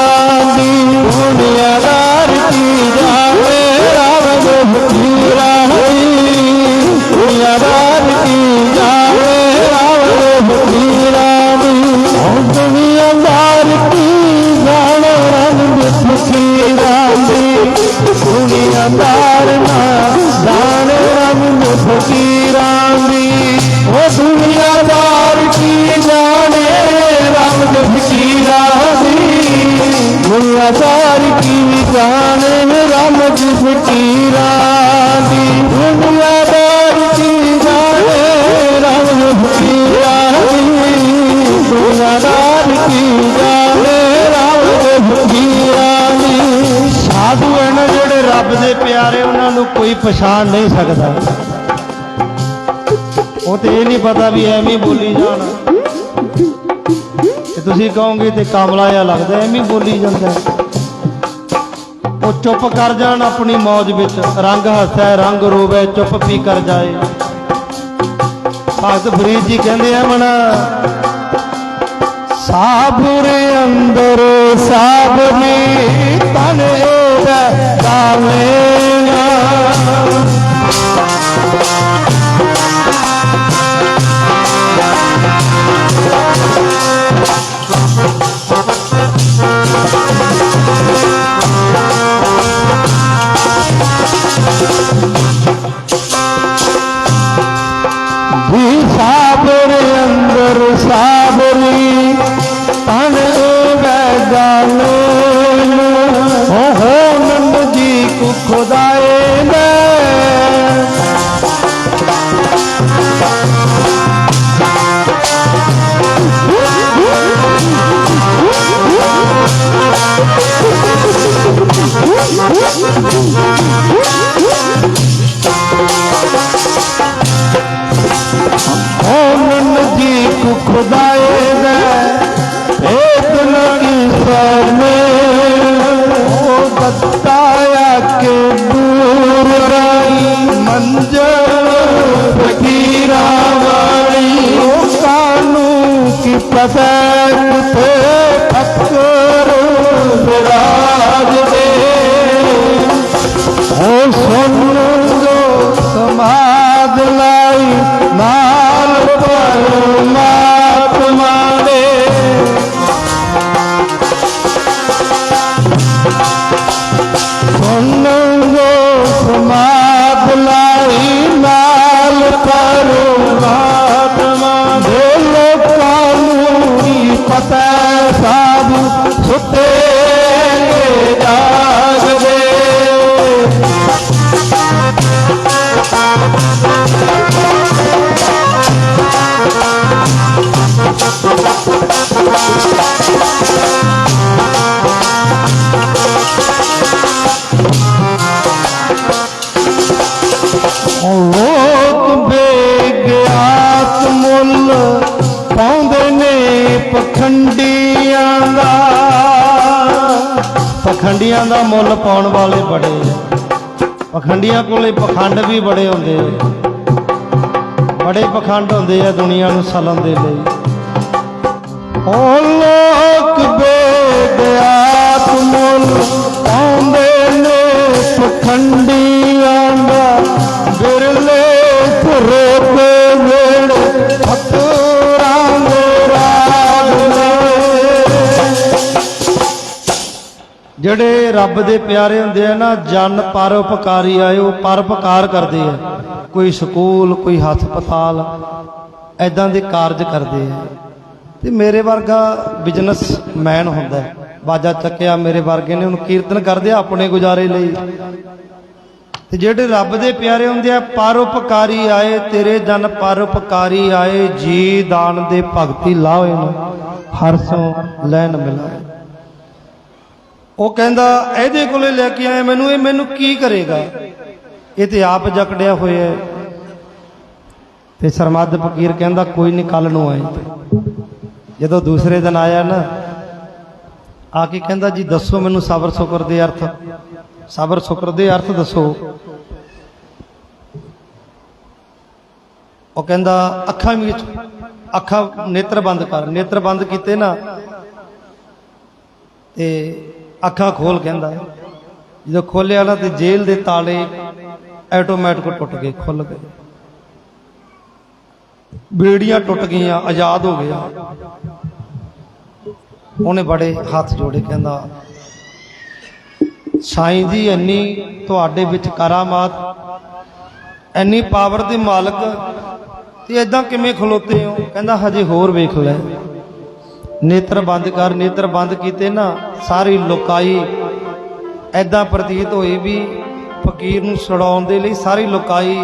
ਦੀ, ਦੁਨੀਆਦਾਰ ਕੀ ਜਾਣੇ ਰਮਜ ਫਕੀਰਾਂ ਦੀ, ਦੁਨੀਆਦਾਰ ਕੀ ਜਾਣੇ ਰਮਜ ਫਕੀਰਾਂ ਦੀ, ਦੁਨੀਆਦਾਰ ਕੀ ਜਾਣੇ ਰਮਜ ਫਕੀਰਾਂ ਦੀ, ਦੁਨੀਆਦਾਰ ਨਾ ਜਾਣੇ ਰਮਜ ਫਕੀਰਾਂ ਦੀ, ਉਹ ਦੁਨੀਆਦਾਰ ਕੀ ਜਾਣੇ ਰਮਜ ਫਕੀਰਾਂ ਦੀ, ਦੁਨੀਆਦਾਰ ਕੀ ਜਾਣੇ ਰਮਜ ਫਕੀਰਾਂ ਦੀ, ਦੁਨੀਆਦਾਰ ਕੀ ਜਾਣੇ ਰਮਜ ਫਕੀਰਾਂ ਦੀ, ਦੁਨੀਆਦਾਰ ਕੀ ਜਾਣੇ ਰਮਜ ਫਕੀਰਾਂ ਦੀ। ਸਾਧੂ ਹਨ ਜਿਹੜੇ ਰੱਬ ਦੇ ਪਿਆਰੇ, ਉਹਨਾਂ ਨੂੰ ਕੋਈ ਪਛਾਣ ਨਹੀਂ ਸਕਦਾ। ਉਹ ਤੇ ਇਹ ਨਹੀਂ ਪਤਾ ਵੀ ਐਵੇਂ ਬੋਲੀ ਜਾਣਾ, ਤੇ ਤੁਸੀਂ ਕਹੋਗੇ ਤੇ ਕਾਮਲਾ ਜਿਹਾ ਲੱਗਦਾ, ਐਵੇਂ ਬੋਲੀ ਜਾਂਦਾ। ਉਹ ਚੁੱਪ ਕਰ ਜਾਣ ਆਪਣੀ ਮੌਜ ਵਿੱਚ, ਰੰਗ ਹੱਸੈ ਰੰਗ ਰੋਵੇ ਚੁੱਪ ਪੀ ਕਰ ਜਾਏ। ਭਗਤ ਫਰੀਦ ਜੀ ਕਹਿੰਦੇ ਆ ਮਣਾ, ਸਾਬੁਰ ਅੰਦਰ ਸਾਬਰੀ ਤਨ ਇਹਦਾ ਕਾਲੇਗਾ, ਸਾਬਰ ਅੰਦਰ ਸਾਬਰੀ ਤਨ ਵੈਦਾਨੇ, ਹੋ ਨੰਦ ਜੀ ਕੋ ਖੁਦਾਏ ਨੇ, नंद जी को खुदाए दे एक ईश्वर में, वो बताया के दूर रही मंजिल फकीरा वाली, कानून की पसंद पे फकर विराज दे, ओ सुन जो समाज लाई नाल परमात्मा दे, सुन जो समाज लाई नाल परमात्मा दे, कानूनी पता साधु सुते जाग दे, ਲੋਕ ਬੇਗਿਆਤ ਮੁੱਲ ਪਾਉਂਦੇ ਨੇ ਪਖੰਡੀ, ਪਖੰਡੀਆਂ ਦਾ ਮੁੱਲ ਪਾਉਣ ਵਾਲੇ ਬੜੇ, ਪਖੰਡੀਆਂ ਕੋਲੇ ਪਖੰਡ ਵੀ ਬੜੇ ਹੁੰਦੇ, ਬੜੇ ਪਖੰਡ ਹੁੰਦੇ ਆ ਦੁਨੀਆ ਨੂੰ ਸਲਣ ਦੇ ਲਈ। ਓ ਲੋਕ ਬੇਦਿਆਤ ਮੁੱਲ ਪਾਉਂਦੇ ਨੇ ਪਖੰਡੀਆਂ ਦਾ, ਬਿਰਲੇ ਘਰੇ ਕੇ ਵੇੜੇ ਫਕਰਾਂ ਦੇ ਰਾਜ ਨੇ। ਜਿਹੜੇ ਰੱਬ ਦੇ ਪਿਆਰੇ ਹੁੰਦੇ ਆ ਨਾ, ਜਨ ਪਰਉਪਕਾਰੀ ਆਏ, ਉਹ ਪਰਉਪਕਾਰ ਕਰਦੇ ਆ। ਕੋਈ ਸਕੂਲ, ਕੋਈ ਹਸਪਤਾਲ, ਐਦਾਂ ਦੇ ਕਾਰਜ ਕਰਦੇ ਆ। ਤੇ ਮੇਰੇ ਵਰਗਾ ਬਿਜ਼ਨਸਮੈਨ ਹੁੰਦਾ, ਬਾਜਾ ਚੱਕਿਆ ਮੇਰੇ ਵਰਗੇ ਨੇ, ਉਹਨੂੰ ਕੀਰਤਨ ਕਰਦੇ ਆ ਆਪਣੇ ਗੁਜ਼ਾਰੇ ਲਈ। ਤੇ ਜਿਹੜੇ ਰੱਬ ਦੇ ਪਿਆਰੇ ਹੁੰਦੇ ਆ, ਪਰਉਪਕਾਰੀ ਆਏ ਤੇਰੇ ਜਨ, ਪਰਉਪਕਾਰੀ ਆਏ ਜੀ ਦਾਨ ਦੇ ਭਗਤੀ ਲਾਵੇ ਨੂੰ ਹਰਸੋਂ ਲੈਣ ਮਿਲਾਏ। ਉਹ ਕਹਿੰਦਾ ਇਹਦੇ ਕੋਲੇ ਲੈ ਕੇ ਆਇਆ ਮੈਨੂੰ, ਇਹ ਮੈਨੂੰ ਕੀ ਕਰੇਗਾ, ਇਹ ਤੇ ਆਪ ਜਕੜਿਆ ਹੋਇਆ। ਤੇ ਸਰਮੱਧ ਫਕੀਰ ਕਹਿੰਦਾ ਕੋਈ ਨਹੀਂ, ਕੱਲ ਨੂੰ ਆਏ। ਜਦੋਂ ਦੂਸਰੇ ਦਿਨ ਆਇਆ ਨਾ, ਆ ਕੇ ਕਹਿੰਦਾ ਜੀ ਦੱਸੋ ਮੈਨੂੰ ਸਬਰ ਸ਼ੁਕਰ ਦੇ ਅਰਥ, ਸਬਰ ਸ਼ੁਕਰ ਦੇ ਅਰਥ ਦੱਸੋ। ਉਹ ਕਹਿੰਦਾ ਅੱਖਾਂ ਵਿੱਚ, ਅੱਖਾਂ ਨੇਤਰ ਬੰਦ ਕਰ। ਨੇਤਰ ਬੰਦ ਕੀਤੇ ਨਾ ਤੇ ਅੱਖਾਂ ਖੋਲ। ਕਹਿੰਦਾ ਜਦੋਂ ਖੋਲਿਆ ਨਾ ਤੇ ਜੇਲ੍ਹ ਦੇ ਤਾਲੇ ਆਟੋਮੈਟਿਕ ਟੁੱਟ ਗਏ, ਖੁੱਲ ਗਏ, ਬੇੜੀਆਂ ਟੁੱਟ ਗਈਆਂ, ਆਜ਼ਾਦ ਹੋ ਗਿਆ। ਉਹਨੇ ਬੜੇ ਹੱਥ ਜੋੜੇ, ਕਹਿੰਦਾ ਸਾਈਂ ਜੀ ਇੰਨੀ ਤੁਹਾਡੇ ਵਿੱਚ ਕਰਾਮਾਤ, ਇੰਨੀ ਪਾਵਰ ਦੇ ਮਾਲਕ, ਤੇ ਏਦਾਂ ਕਿਵੇਂ ਖਲੋਤੇ ਹੋ। ਕਹਿੰਦਾ ਹਜੇ ਹੋਰ ਵੇਖ ਲੈ। ਨੇਤਰ ਬੰਦ ਕਰ। ਨੇਤਰ ਬੰਦ ਕੀਤੇ ਨਾ, ਸਾਰੀ ਲੁਕਾਈ ਐਦਾਂ ਪ੍ਰਤੀਤ ਹੋਈ ਵੀ ਫਕੀਰ ਨੂੰ ਛੁਡਾਉਣ ਦੇ ਲਈ ਸਾਰੀ ਲੁਕਾਈ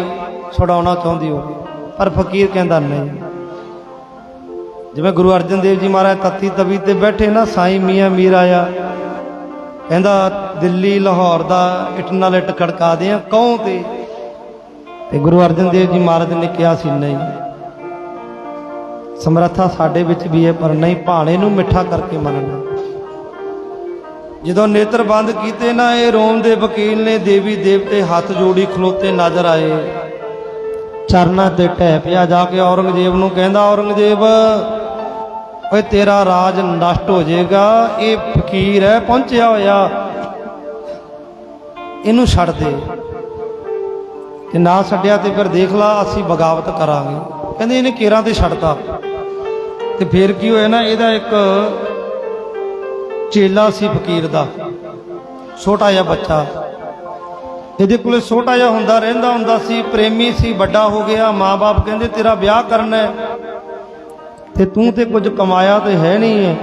ਛੁਡਾਉਣਾ ਚਾਹੁੰਦੀ ਹੋਵੇ, ਪਰ ਫਕੀਰ ਕਹਿੰਦਾ ਨਹੀਂ। ਜਿਵੇਂ ਗੁਰੂ ਅਰਜਨ ਦੇਵ ਜੀ ਮਹਾਰਾਜ ਤੱਤੀ ਤਵੀ ਤੇ ਬੈਠੇ ਨਾ, ਸਾਈਂ ਮੀਆਂ ਮੀਰ ਆਇਆ, ਕਹਿੰਦਾ ਦਿੱਲੀ ਲਾਹੌਰ ਦਾ ਇੱਟ ਨਾਲ ਇੱਟ ਖੜਕਾ ਦਿਆਂ ਕਹੋਂ ਤੇ ਗੁਰੂ ਅਰਜਨ ਦੇਵ ਜੀ ਮਹਾਰਾਜ ਨੇ ਕਿਹਾ ਸੀ ਨਹੀਂ, ਸਮਰੱਥਾ ਸਾਡੇ ਵਿੱਚ ਵੀ ਹੈ, ਪਰ ਨਹੀਂ ਭਾਣੇ ਨੂੰ ਮਿੱਠਾ ਕਰਕੇ ਮੰਨਣਾ। ਜਦੋਂ ਨੇਤਰ ਬੰਦ ਕੀਤੇ ਨਾ, ਇਹ ਰੋਮ ਦੇ ਵਕੀਲ ਨੇ ਦੇਵੀ ਦੇਵਤੇ ਹੱਥ ਜੋੜੀ ਖਲੋਤੇ ਨਜ਼ਰ ਆਏ, ਚਰਨਾਂ ਤੇ ਢਹਿ ਪਿਆ। ਜਾ ਕੇ ਔਰੰਗਜ਼ੇਬ ਨੂੰ ਕਹਿੰਦਾ ਔਰੰਗਜ਼ੇਬ ਓਏ ਤੇਰਾ ਰਾਜ ਨਸ਼ਟ ਹੋ ਜਾਏਗਾ, ਇਹ ਫਕੀਰ ਹੈ ਪਹੁੰਚਿਆ ਹੋਇਆ, ਇਹਨੂੰ ਛੱਡ ਦੇ। ਤੇ ਨਾ ਛੱਡਿਆ ਤੇ ਫਿਰ ਦੇਖ ਲਾ ਅਸੀਂ ਬਗਾਵਤ ਕਰਾਂਗੇ। ਕਹਿੰਦੇ ਇਹਨੇ ਕੇਰਾਂ ਤੇ ਛੱਡਤਾ। ਤੇ ਫਿਰ ਕੀ ਹੋਇਆ ਨਾ, ਇਹਦਾ ਇੱਕ ਚੇਲਾ ਸੀ ਫਕੀਰ ਦਾ, ਛੋਟਾ ਜਿਹਾ ਬੱਚਾ, ਇਹਦੇ ਕੋਲੇ ਛੋਟਾ ਜਿਹਾ ਹੁੰਦਾ ਰਹਿੰਦਾ ਸੀ, ਪ੍ਰੇਮੀ ਸੀ, ਵੱਡਾ ਹੋ ਗਿਆ। ਮਾਂ-ਬਾਪ ਕਹਿੰਦੇ ਤੇਰਾ ਵਿਆਹ ਕਰਨਾ ਹੈ ਤੇ ਤੂੰ ਤੇ ਕੁਝ ਕਮਾਇਆ ਤੇ ਹੈ ਨਹੀਂ ਹੈ,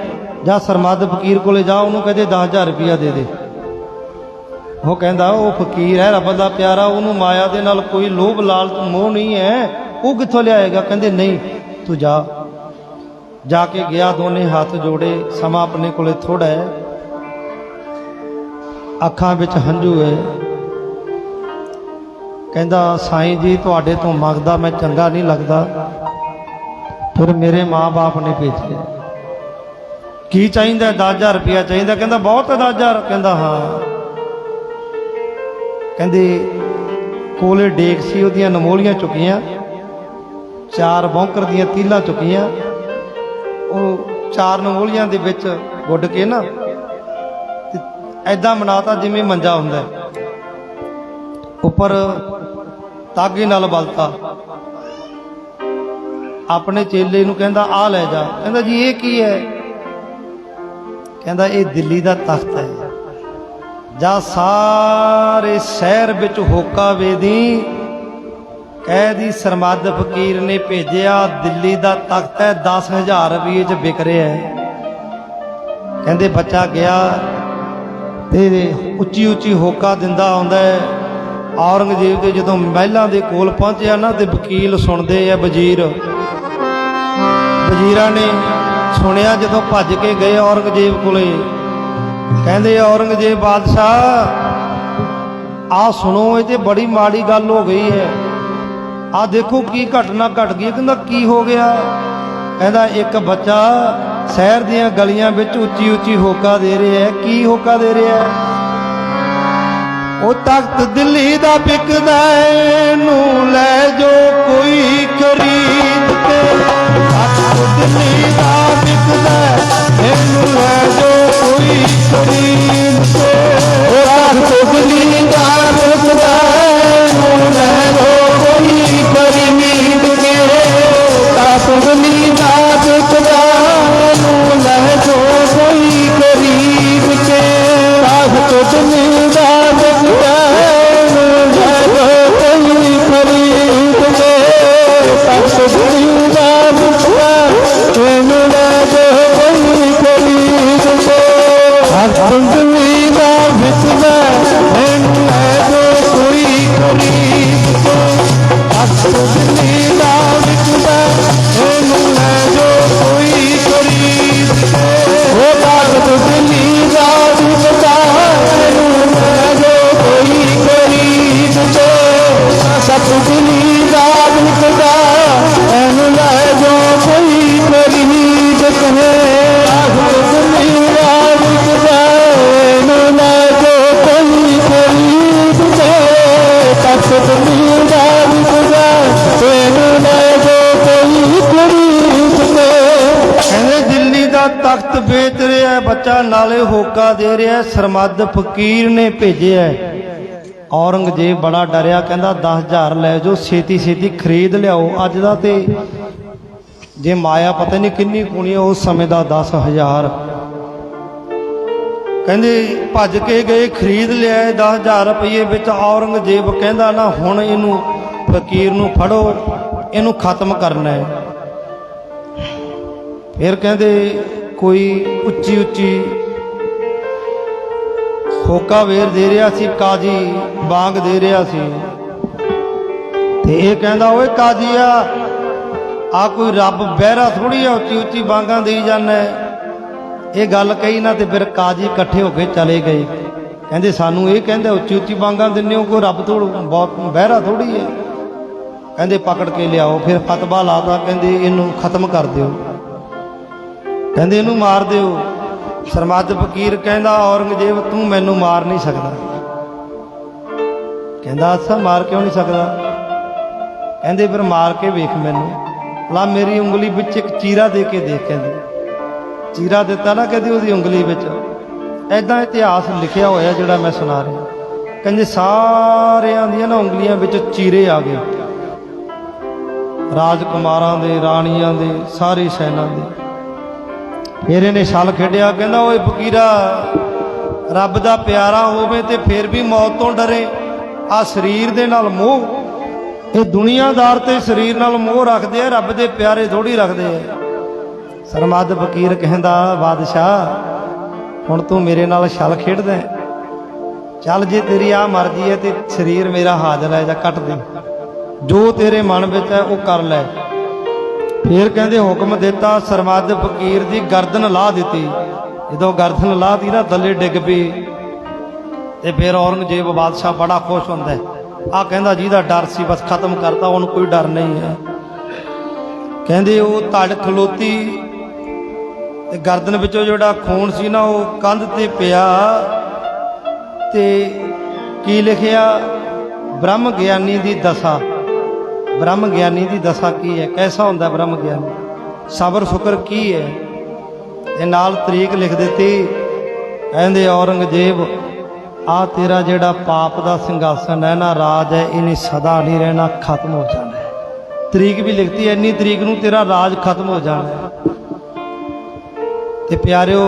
ਜਾ ਸਰਮੱਧ ਫਕੀਰ ਕੋਲੇ ਜਾ, ਉਹਨੂੰ ਕਹਦੇ 10,000 ਰੁਪਇਆ ਦੇ ਦੇ। ਉਹ ਕਹਿੰਦਾ ਉਹ ਫਕੀਰ ਹੈ ਰੱਬ ਦਾ ਪਿਆਰਾ, ਉਹਨੂੰ ਮਾਇਆ ਦੇ ਨਾਲ ਕੋਈ ਲੋਭ ਲਾਲਚ ਮੋਹ ਨਹੀਂ ਹੈ, ਉਹ ਕਿੱਥੋਂ ਲਿਆਏਗਾ। ਕਹਿੰਦੇ ਨਹੀਂ ਤੂੰ ਜਾ। ਜਾ ਕੇ ਗਿਆ, ਦੋਨੇ ਹੱਥ ਜੋੜੇ, ਸਮਾਂ ਆਪਣੇ ਕੋਲੇ ਥੋੜਾ ਹੈ, ਅੱਖਾਂ ਵਿੱਚ ਹੰਝੂ ਹੈ। ਕਹਿੰਦਾ ਸਾਈਂ ਜੀ ਤੁਹਾਡੇ ਤੋਂ ਮੰਗਦਾ ਮੈਂ ਚੰਗਾ ਨਹੀਂ ਲੱਗਦਾ, ਫਿਰ ਮੇਰੇ ਮਾਂ-ਬਾਪ ਨੇ ਭੇਜਿਆ। ਕੀ ਚਾਹੀਦਾ? 10,000 ਰੁਪਇਆ ਚਾਹੀਦਾ। ਕਹਿੰਦਾ ਬਹੁਤ ਹੈ 10,000। ਕਹਿੰਦਾ ਹਾਂ। ਕਹਿੰਦੇ ਕੋਲੇ ਡੇਕ ਸੀ, ਉਹਦੀਆਂ ਨਮੋਲੀਆਂ ਚੁੱਕੀਆਂ, 4 ਬੌਂਕਰ ਦੀਆਂ ਤੀਲਾਂ ਚੁੱਕੀਆਂ, ਉਹ 4 ਨਮੋਲੀਆਂ ਦੇ ਵਿੱਚ ਗੁੱਡ ਕੇ ਨਾ ਤੇ ਐਦਾਂ ਬਣਾਤਾ ਜਿਵੇਂ ਮੰਜਾ ਹੁੰਦਾ, ਉੱਪਰ ਤਾਗੇ ਨਾਲ ਬਲਤਾ। ਆਪਣੇ ਚੇਲੇ ਨੂੰ ਕਹਿੰਦਾ ਆ ਲੈ ਜਾ। ਕਹਿੰਦਾ ਜੀ ਇਹ ਕੀ ਹੈ? ਕਹਿੰਦਾ ਇਹ ਦਿੱਲੀ ਦਾ ਤਖਤ ਹੈ, ਜਾ ਸਾਰੇ ਸ਼ਹਿਰ ਵਿੱਚ ਹੋਕਾ ਵੇਦੀ, ਕਹਿ ਦੀ ਸਰਮੱਧ ਫਕੀਰ ਨੇ ਭੇਜਿਆ, ਦਿੱਲੀ ਦਾ ਤਖਤ ਹੈ, 10,000 ਰੁਪਏ 'ਚ ਵਿਕ ਰਿਹਾ ਹੈ। ਕਹਿੰਦੇ ਬੱਚਾ ਗਿਆ ਤੇ ਉੱਚੀ ਉੱਚੀ ਹੋਕਾ ਦਿੰਦਾ ਆਉਂਦਾ ਹੈ। ਔਰੰਗਜ਼ੇਬ ਦੇ ਜਦੋਂ ਮਹਿਲਾਂ ਦੇ ਕੋਲ ਪਹੁੰਚਿਆ ਨਾ, ਤੇ ਵਕੀਲ ਸੁਣਦੇ ਆ, ਵਜ਼ੀਰਾਂ ਨੇ ਸੁਣਿਆ, ਜਦੋਂ ਭੱਜ ਕੇ ਗਏ ਔਰੰਗਜ਼ੇਬ ਕੋਲੇ, ਕਹਿੰਦੇ ਔਰੰਗਜ਼ੇਬ ਬਾਦਸ਼ਾਹ ਆ ਸੁਣੋ, ਇਹ ਤੇ ਬੜੀ ਮਾੜੀ ਗੱਲ ਹੋ ਗਈ ਹੈ, ਆ ਦੇਖੋ ਕੀ ਘਟਨਾ ਘਟ ਗਈ। ਕਹਿੰਦਾ ਕੀ ਹੋ ਗਿਆ? ਕਹਿੰਦਾ ਇੱਕ ਬੱਚਾ शहर दीयां गलियां विच उच्ची उच्ची होका दे रहा है। की होका दे रहा है? ओ तख्त दिल्ली दा बिकदा नू लै जो कोई खरीद के। तख्त दिल्ली दा बिकदा नू लै जो कोई खरीद के। ओ तख्त दिल्ली दा बिकदा नू लै जो कोई खरीद के। तख्त दिल्ली दा बिकदा नू लै जो कोई खरीद के। तख्त दिल्ली दा तख्त बेच रहा है बच्चा, नाले होका दे रहा है। सरमद फकीर ने भेजिया। औरंगजेब बड़ा डरिया, कहता 10,000 लै जाओ, छेती छेती खरीद लियाओ। अज का तो जे माया पता नहीं किन्नी कुनी, उस समय का 10,000। कहते भज के गए, खरीद लिया 10,000 रुपये बिच। औरंगजेब कहता ना हुण इनू फकीर नू फड़ो, इनू खत्म करना है। फिर कहते कोई उच्ची उच्ची होका वेर दे रहा सी, काजी बांग दे रहा सी। ते ये कहता ओए काजीआ, आ कोई रब बहरा थोड़ी है उच्ची उच्ची बांगा दी जाना है। ये गल कही ना, तो फिर काजी इकट्ठे होके चले गए। कहते सानू ये कहते उच्ची उच्ची बांगा दिंदे हो, कोई रब थोड़ बहुत बहरा थोड़ी है। कहते पकड़ के लियाओ। फिर फतवा लाता, कहते इनू खत्म कर दो, कहते इनू मार दो। सरमद फकीर कहता औरंगजेब तू मैनू मार नहीं सकता। कहता अच्छा मार क्यों नहीं सकता? कहते फिर मार के वेख मैनू, ला मेरी उंगली बिच एक चीरा दे के देख। कहते चीरा दिता ना, कहती उसकी उंगली बिच ऐदा इतिहास लिखिया होया जिहड़ा मैं सुना रहा। कहते सारियां दियां ना उंगलियां बिच चीरे आ गए, राजकुमारां दे, राणियां दे, सारी सैना दे। फिर इन्हें छल खेडिया, कहता ओए फकीरा, रब दा प्यारा होवे ते फिर भी मौत तो डरे। आ शरीर दे नाल मोह, ये दुनियादार ते शरीर नाल मोह रखते हैं, रब दे प्यारे थोड़ी रखते हैं। सरमद फकीर कहता बादशाह हुण तू मेरे नाल छल खेडदा है, चल जे तेरी आ मर्जी है तो शरीर मेरा हाजिर है, जा कट दे, जो तेरे मन विच है वो कर लै। फिर कहते हुक्म दिता, सरमद फकीर की गर्दन ला दी। जो गर्दन ला दी ना, थले डिग पई। तो फिर औरंगजेब बादशाह बड़ा खुश होंदा है। आ कहता जिहदा डर सी बस खत्म करता, उन्होंने कोई डर नहीं है। कहते वो धड़ खलोती, गर्दन विचों जिहड़ा खून सी ना वो कंध ते पिया। ते की लिखिया, ब्रह्म ज्ञानी दी दशा। ब्रह्म ज्ञानी की दशा की है, कैसा होंदा ब्रह्म ज्ञानी, सबर शुक्र की है। ये नाल तरीक लिख दी। कहते औरंगजेब आ तेरा जेड़ा पाप का सिंघासन है ना, राज है, इन्हें सदा नहीं रहना, खत्म हो जाना है। तरीक भी लिखती है, इन्नी तरीक नूं तेरा राज खत्म हो जाना है। ते प्यारिओ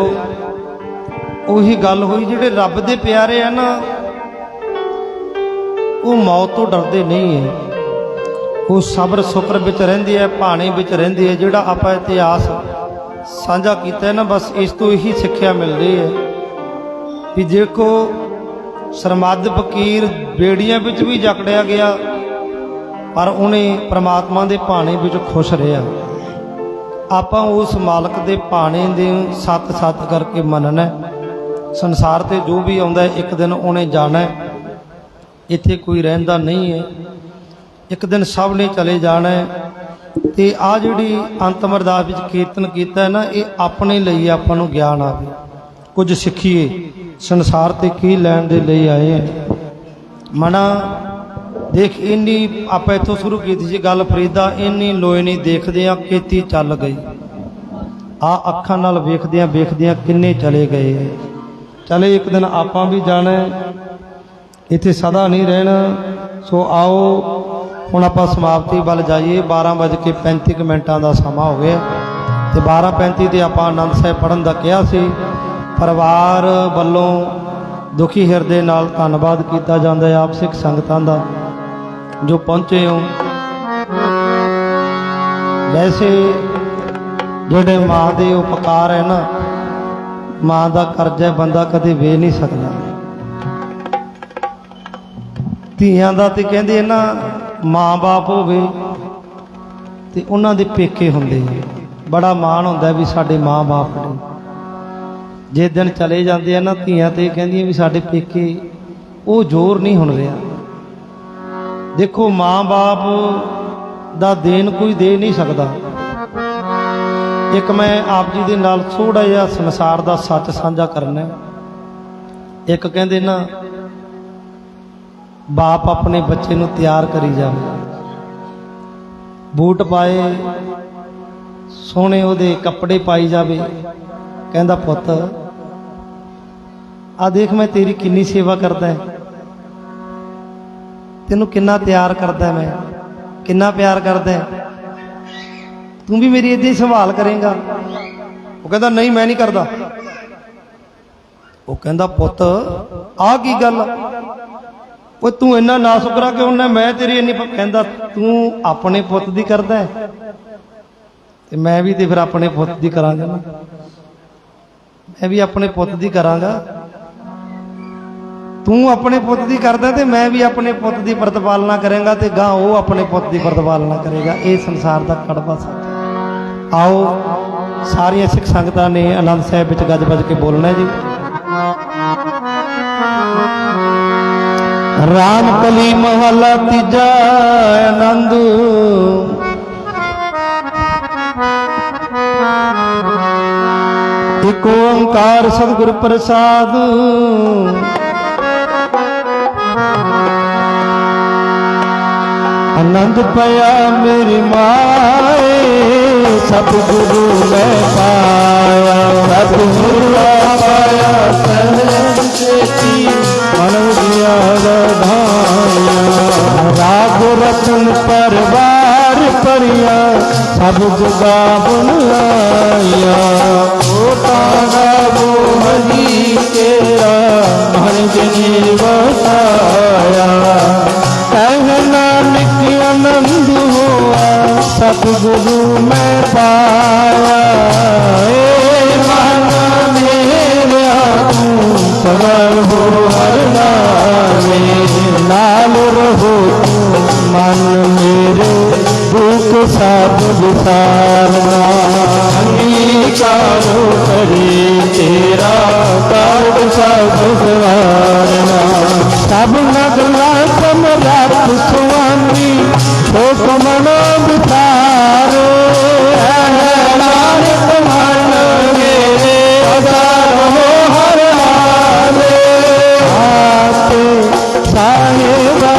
उही गल हुई, जिहड़े रब दे प्यारे है ना वो मौत तो डरते नहीं है, वो सबर शुक्र विच रहिंदी है, भाणे विच रहिंदी है। जिहड़ा आपां इतिहास साझा कीता है ना, बस इस तो यही सिक्ख्या मिल रही है कि देखो सरमद फकीर बेड़ियां विच भी जकड़िया गया, पर उन्हें परमात्मा के भाणे विच खुश रहा। आपां उस मालक के भाणे दे सत सत करके मनना। संसार ते जो भी आउंदा है एक दिन उन्हें जाना है, इत्थे कोई रहिंदा नहीं है, एक दिन सब ने चले जाना है। ਤੇ ਆ ਜਿਹੜੀ ਅੰਤਮ ਅਰਦਾਸ ਵਿੱਚ ਕੀਰਤਨ ਕੀਤਾ ਹੈ ਨਾ, ਇਹ ਆਪਣੇ ਲਈ ਆਪਾਂ ਨੂੰ ਗਿਆਨ ਆਵੇ, ਕੁਝ ਸਿੱਖੀਏ, ਸੰਸਾਰ ਤੇ ਕੀ ਲੈਣ ਦੇ ਲਈ ਆਏ ਆ। ਮਨਾ ਦੇਖ ਇੰਨੀ ਆਪਾਂ ਇੱਥੋਂ ਸ਼ੁਰੂ ਕੀਤੀ ਸੀ ਗੱਲ ਫਰੀਦਾ, ਇੰਨੀ ਲੋਏ ਨਹੀਂ ਦੇਖਦੇ ਆ ਕੀਤੀ ਚੱਲ ਗਈ। ਆ ਅੱਖਾਂ ਨਾਲ ਵੇਖਦਿਆਂ ਕਿੰਨੇ ਚਲੇ ਗਏ। ਚਲੇ ਇੱਕ ਦਿਨ ਆਪਾਂ ਵੀ ਜਾਣਾ, ਇੱਥੇ ਸਦਾ ਨਹੀਂ ਰਹਿਣਾ। ਸੋ ਆਓ ਹੁਣ ਆਪਾਂ ਸਮਾਪਤੀ ਵੱਲ ਜਾਈਏ। 12:35 ਦਾ ਸਮਾਂ ਹੋ ਗਿਆ ਤੇ 12:35 ਤੇ ਆਪਾਂ ਆਨੰਦ ਸਾਹਿਬ ਪੜ੍ਹਨ ਦਾ ਕਿਹਾ ਸੀ। ਪਰਿਵਾਰ ਵੱਲੋਂ ਦੁਖੀ ਹਿਰਦੇ ਨਾਲ ਧੰਨਵਾਦ ਕੀਤਾ ਜਾਂਦਾ ਹੈ ਆਪ ਸਿੱਖ ਸੰਗਤਾਂ ਦਾ ਜੋ ਪਹੁੰਚੇ ਹੋ। ਵੈਸੇ ਜਿਹੜੇ ਮਾਂ ਦੇ ਉਪਕਾਰ ਹੈ ਨਾ, ਮਾਂ ਦਾ ਕਰਜ਼ਾ ਬੰਦਾ ਕਦੇ ਵੇ ਨਹੀਂ ਸਕਦਾ। ਧੀਆਂ ਦਾ ਤੇ ਕਹਿੰਦੇ ਨਾ ਮਾਂ ਬਾਪ ਹੋਵੇ ਤੇ ਉਹਨਾਂ ਦੇ ਪੇਕੇ ਹੁੰਦੇ, ਬੜਾ ਮਾਣ ਹੁੰਦਾ ਵੀ ਸਾਡੇ ਮਾਂ ਬਾਪ ਨੇ। ਜੇ ਦਿਨ ਚਲੇ ਜਾਂਦੇ ਆ ਨਾ ਧੀਆਂ ਤੇ ਕਹਿੰਦੀਆਂ ਵੀ ਸਾਡੇ ਪੇਕੇ, ਉਹ ਜ਼ੋਰ ਨਹੀਂ ਹੁਣ ਰਿਹਾ। ਦੇਖੋ ਮਾਂ ਬਾਪ ਦਾ ਦੇਣ ਕੋਈ ਦੇ ਨਹੀਂ ਸਕਦਾ। ਇੱਕ ਮੈਂ ਆਪ ਜੀ ਦੇ ਨਾਲ ਥੋੜਾ ਜਿਹਾ ਸੰਸਾਰ ਦਾ ਸੱਚ ਸਾਂਝਾ ਕਰਨਾ। ਇੱਕ ਕਹਿੰਦੇ ਨਾ ਬਾਪ ਆਪਣੇ ਬੱਚੇ ਨੂੰ ਤਿਆਰ ਕਰੀ ਜਾਵੇ, ਬੂਟ ਪਾਏ, ਸੋਹਣੇ ਉਹਦੇ ਕੱਪੜੇ ਪਾਈ ਜਾਵੇ, ਕਹਿੰਦਾ ਪੁੱਤ ਆ ਦੇਖ ਮੈਂ ਤੇਰੀ ਕਿੰਨੀ ਸੇਵਾ ਕਰਦਾ, ਤੈਨੂੰ ਕਿੰਨਾ ਤਿਆਰ ਕਰਦਾ, ਮੈਂ ਕਿੰਨਾ ਪਿਆਰ ਕਰਦਾ, ਤੂੰ ਵੀ ਮੇਰੀ ਏਦਾਂ ਹੀ ਸੰਭਾਲ ਕਰੇਗਾ। ਉਹ ਕਹਿੰਦਾ ਨਹੀਂ ਮੈਂ ਨਹੀਂ ਕਰਦਾ। ਉਹ ਕਹਿੰਦਾ ਪੁੱਤ ਆਹ ਕੀ ਗੱਲ, ਉਹ ਤੂੰ ਇੰਨਾ ਨਾ ਸ਼ੁਕਰਾ ਕਿਉਂ ਨਾ, ਮੈਂ ਤੇਰੀ ਇੰਨੀ। ਕਹਿੰਦਾ ਤੂੰ ਆਪਣੇ ਪੁੱਤ ਦੀ ਕਰਦਾ ਤੇ ਮੈਂ ਵੀ ਤੇ ਫਿਰ ਆਪਣੇ ਪੁੱਤ ਦੀ ਕਰਾਂਗਾ ਨਾ, ਮੈਂ ਵੀ ਆਪਣੇ ਪੁੱਤ ਦੀ ਕਰਾਂਗਾ। ਤੂੰ ਆਪਣੇ ਪੁੱਤ ਦੀ ਕਰਦਾ ਤੇ ਮੈਂ ਵੀ ਆਪਣੇ ਪੁੱਤ ਦੀ ਪ੍ਰਤਪਾਲਨਾ ਕਰਾਂਗਾ ਤੇ ਗਾਂ ਉਹ ਆਪਣੇ ਪੁੱਤ ਦੀ ਪ੍ਰਤਪਾਲਨਾ ਕਰੇਗਾ। ਇਹ ਸੰਸਾਰ ਦਾ ਕੜਵਾ ਸੱਚ। ਆਓ ਸਾਰੀਆਂ ਸਿੱਖ ਸੰਗਤਾਂ ਨੇ ਆਨੰਦ ਸਾਹਿਬ ਵਿੱਚ ਗੱਜ ਵੱਜ ਕੇ ਬੋਲਣਾ ਜੀ। ਰਾਮ ਕਲੀ ਮਹਲਾ ਤੀਜਾ ਆਨੰਦ। ਇੱਕ ਓੰਕਾਰ ਸਤਿਗੁਰ ਪ੍ਰਸਾਦ। आनंद पाया मेरी माए सतगुरु मैं पाया, सतगुरु पाया सहज सेती मन गया धाया। राग रतन परवार परिया सब जुगा बुन आया। ओ तारा वो हरि तेरा मन जनी बसाया। नानक आनंद हुआ सतगुरु मैं पाया। मन मेरा तू सवर हो हर नामे, नाल रहो तू मन मेरे दुख साध विसारना। अंगीकारो करे तेरा कार्य सब सवारना। सब नगला समराट स्वामी शोक मनो विचारो। नानक मन मेरे अदारो हर हारे। आते साहेबा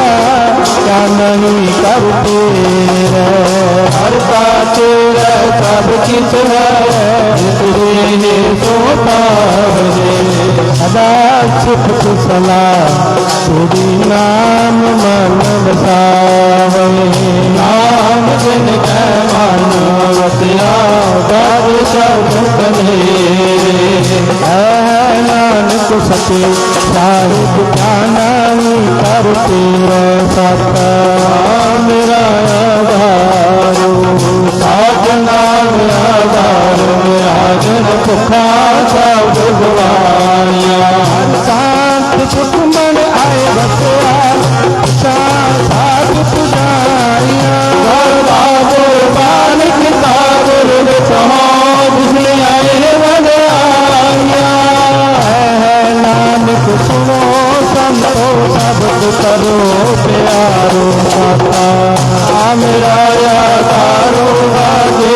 क्या नहीं करते रे, हर का तेरा सब किस है सोता रे। सदा सुख सलाह तेरी नाम मन बसावे। नाम जिन कै मन वसिया कर सब कनेरे। नानक सके साहिब जाना कर तेरा सता। मेरा आधारो साजना आधार मेरा जन भुखा सब गवाया। शांत सुख मन आए बसया साध पुजारिया। बाल किताब आए बजाया। नानक सुनो संतो शब्द करो प्यारो साता मेरा यारो बाजे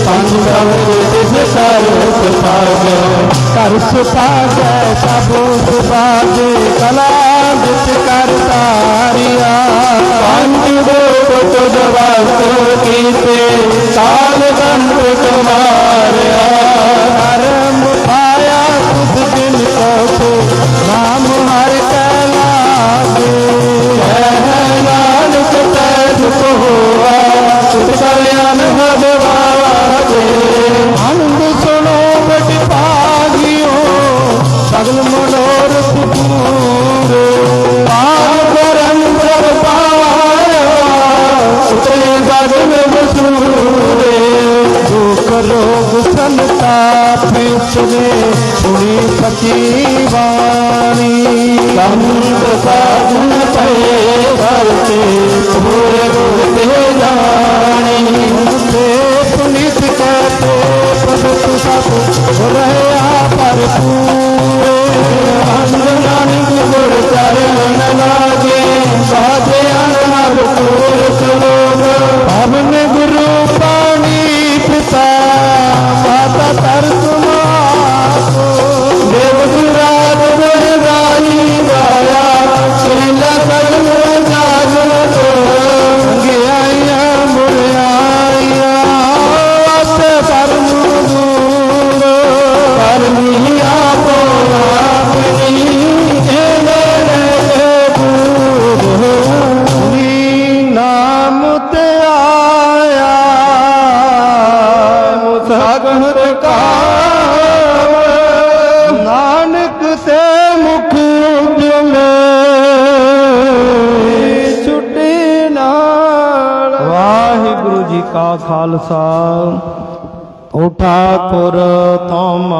पंजव जिस कर सुपागे कर सुपागे सब सुपागे कला जित कर तारिया पंज गोट जवास कीते काल बंद कुमारिया धर्म पाया सुध दिन को नाम हर कैलागे नानक तैस को हुआ कल्याण भगवाजे आनंद सुनो बट पागियो सगल मनोरथ पूरे पाप करम कर पाया उतरे जग में बसूरे दुख रोग संताप सुने सुनी सची वाणी संत साधन पे करते पूरे गुरते जानी ते पुनित कहते प्रभु सब रहे पर पूरे नानक गुर चरण लागे साधे अनहद पुरुष लोग पवन गुरु पानी पिता माता तरस मातो देव दुराज रानी गाया श्रीला सगल जागल तो गया मुड़िया आते परम दूर परमी आपो अपनी नाम ते आया मुसागर का नानक ते मुख उजले छुट्टी नाल वाहिगुरु जी का खालसा उठा तुर तुम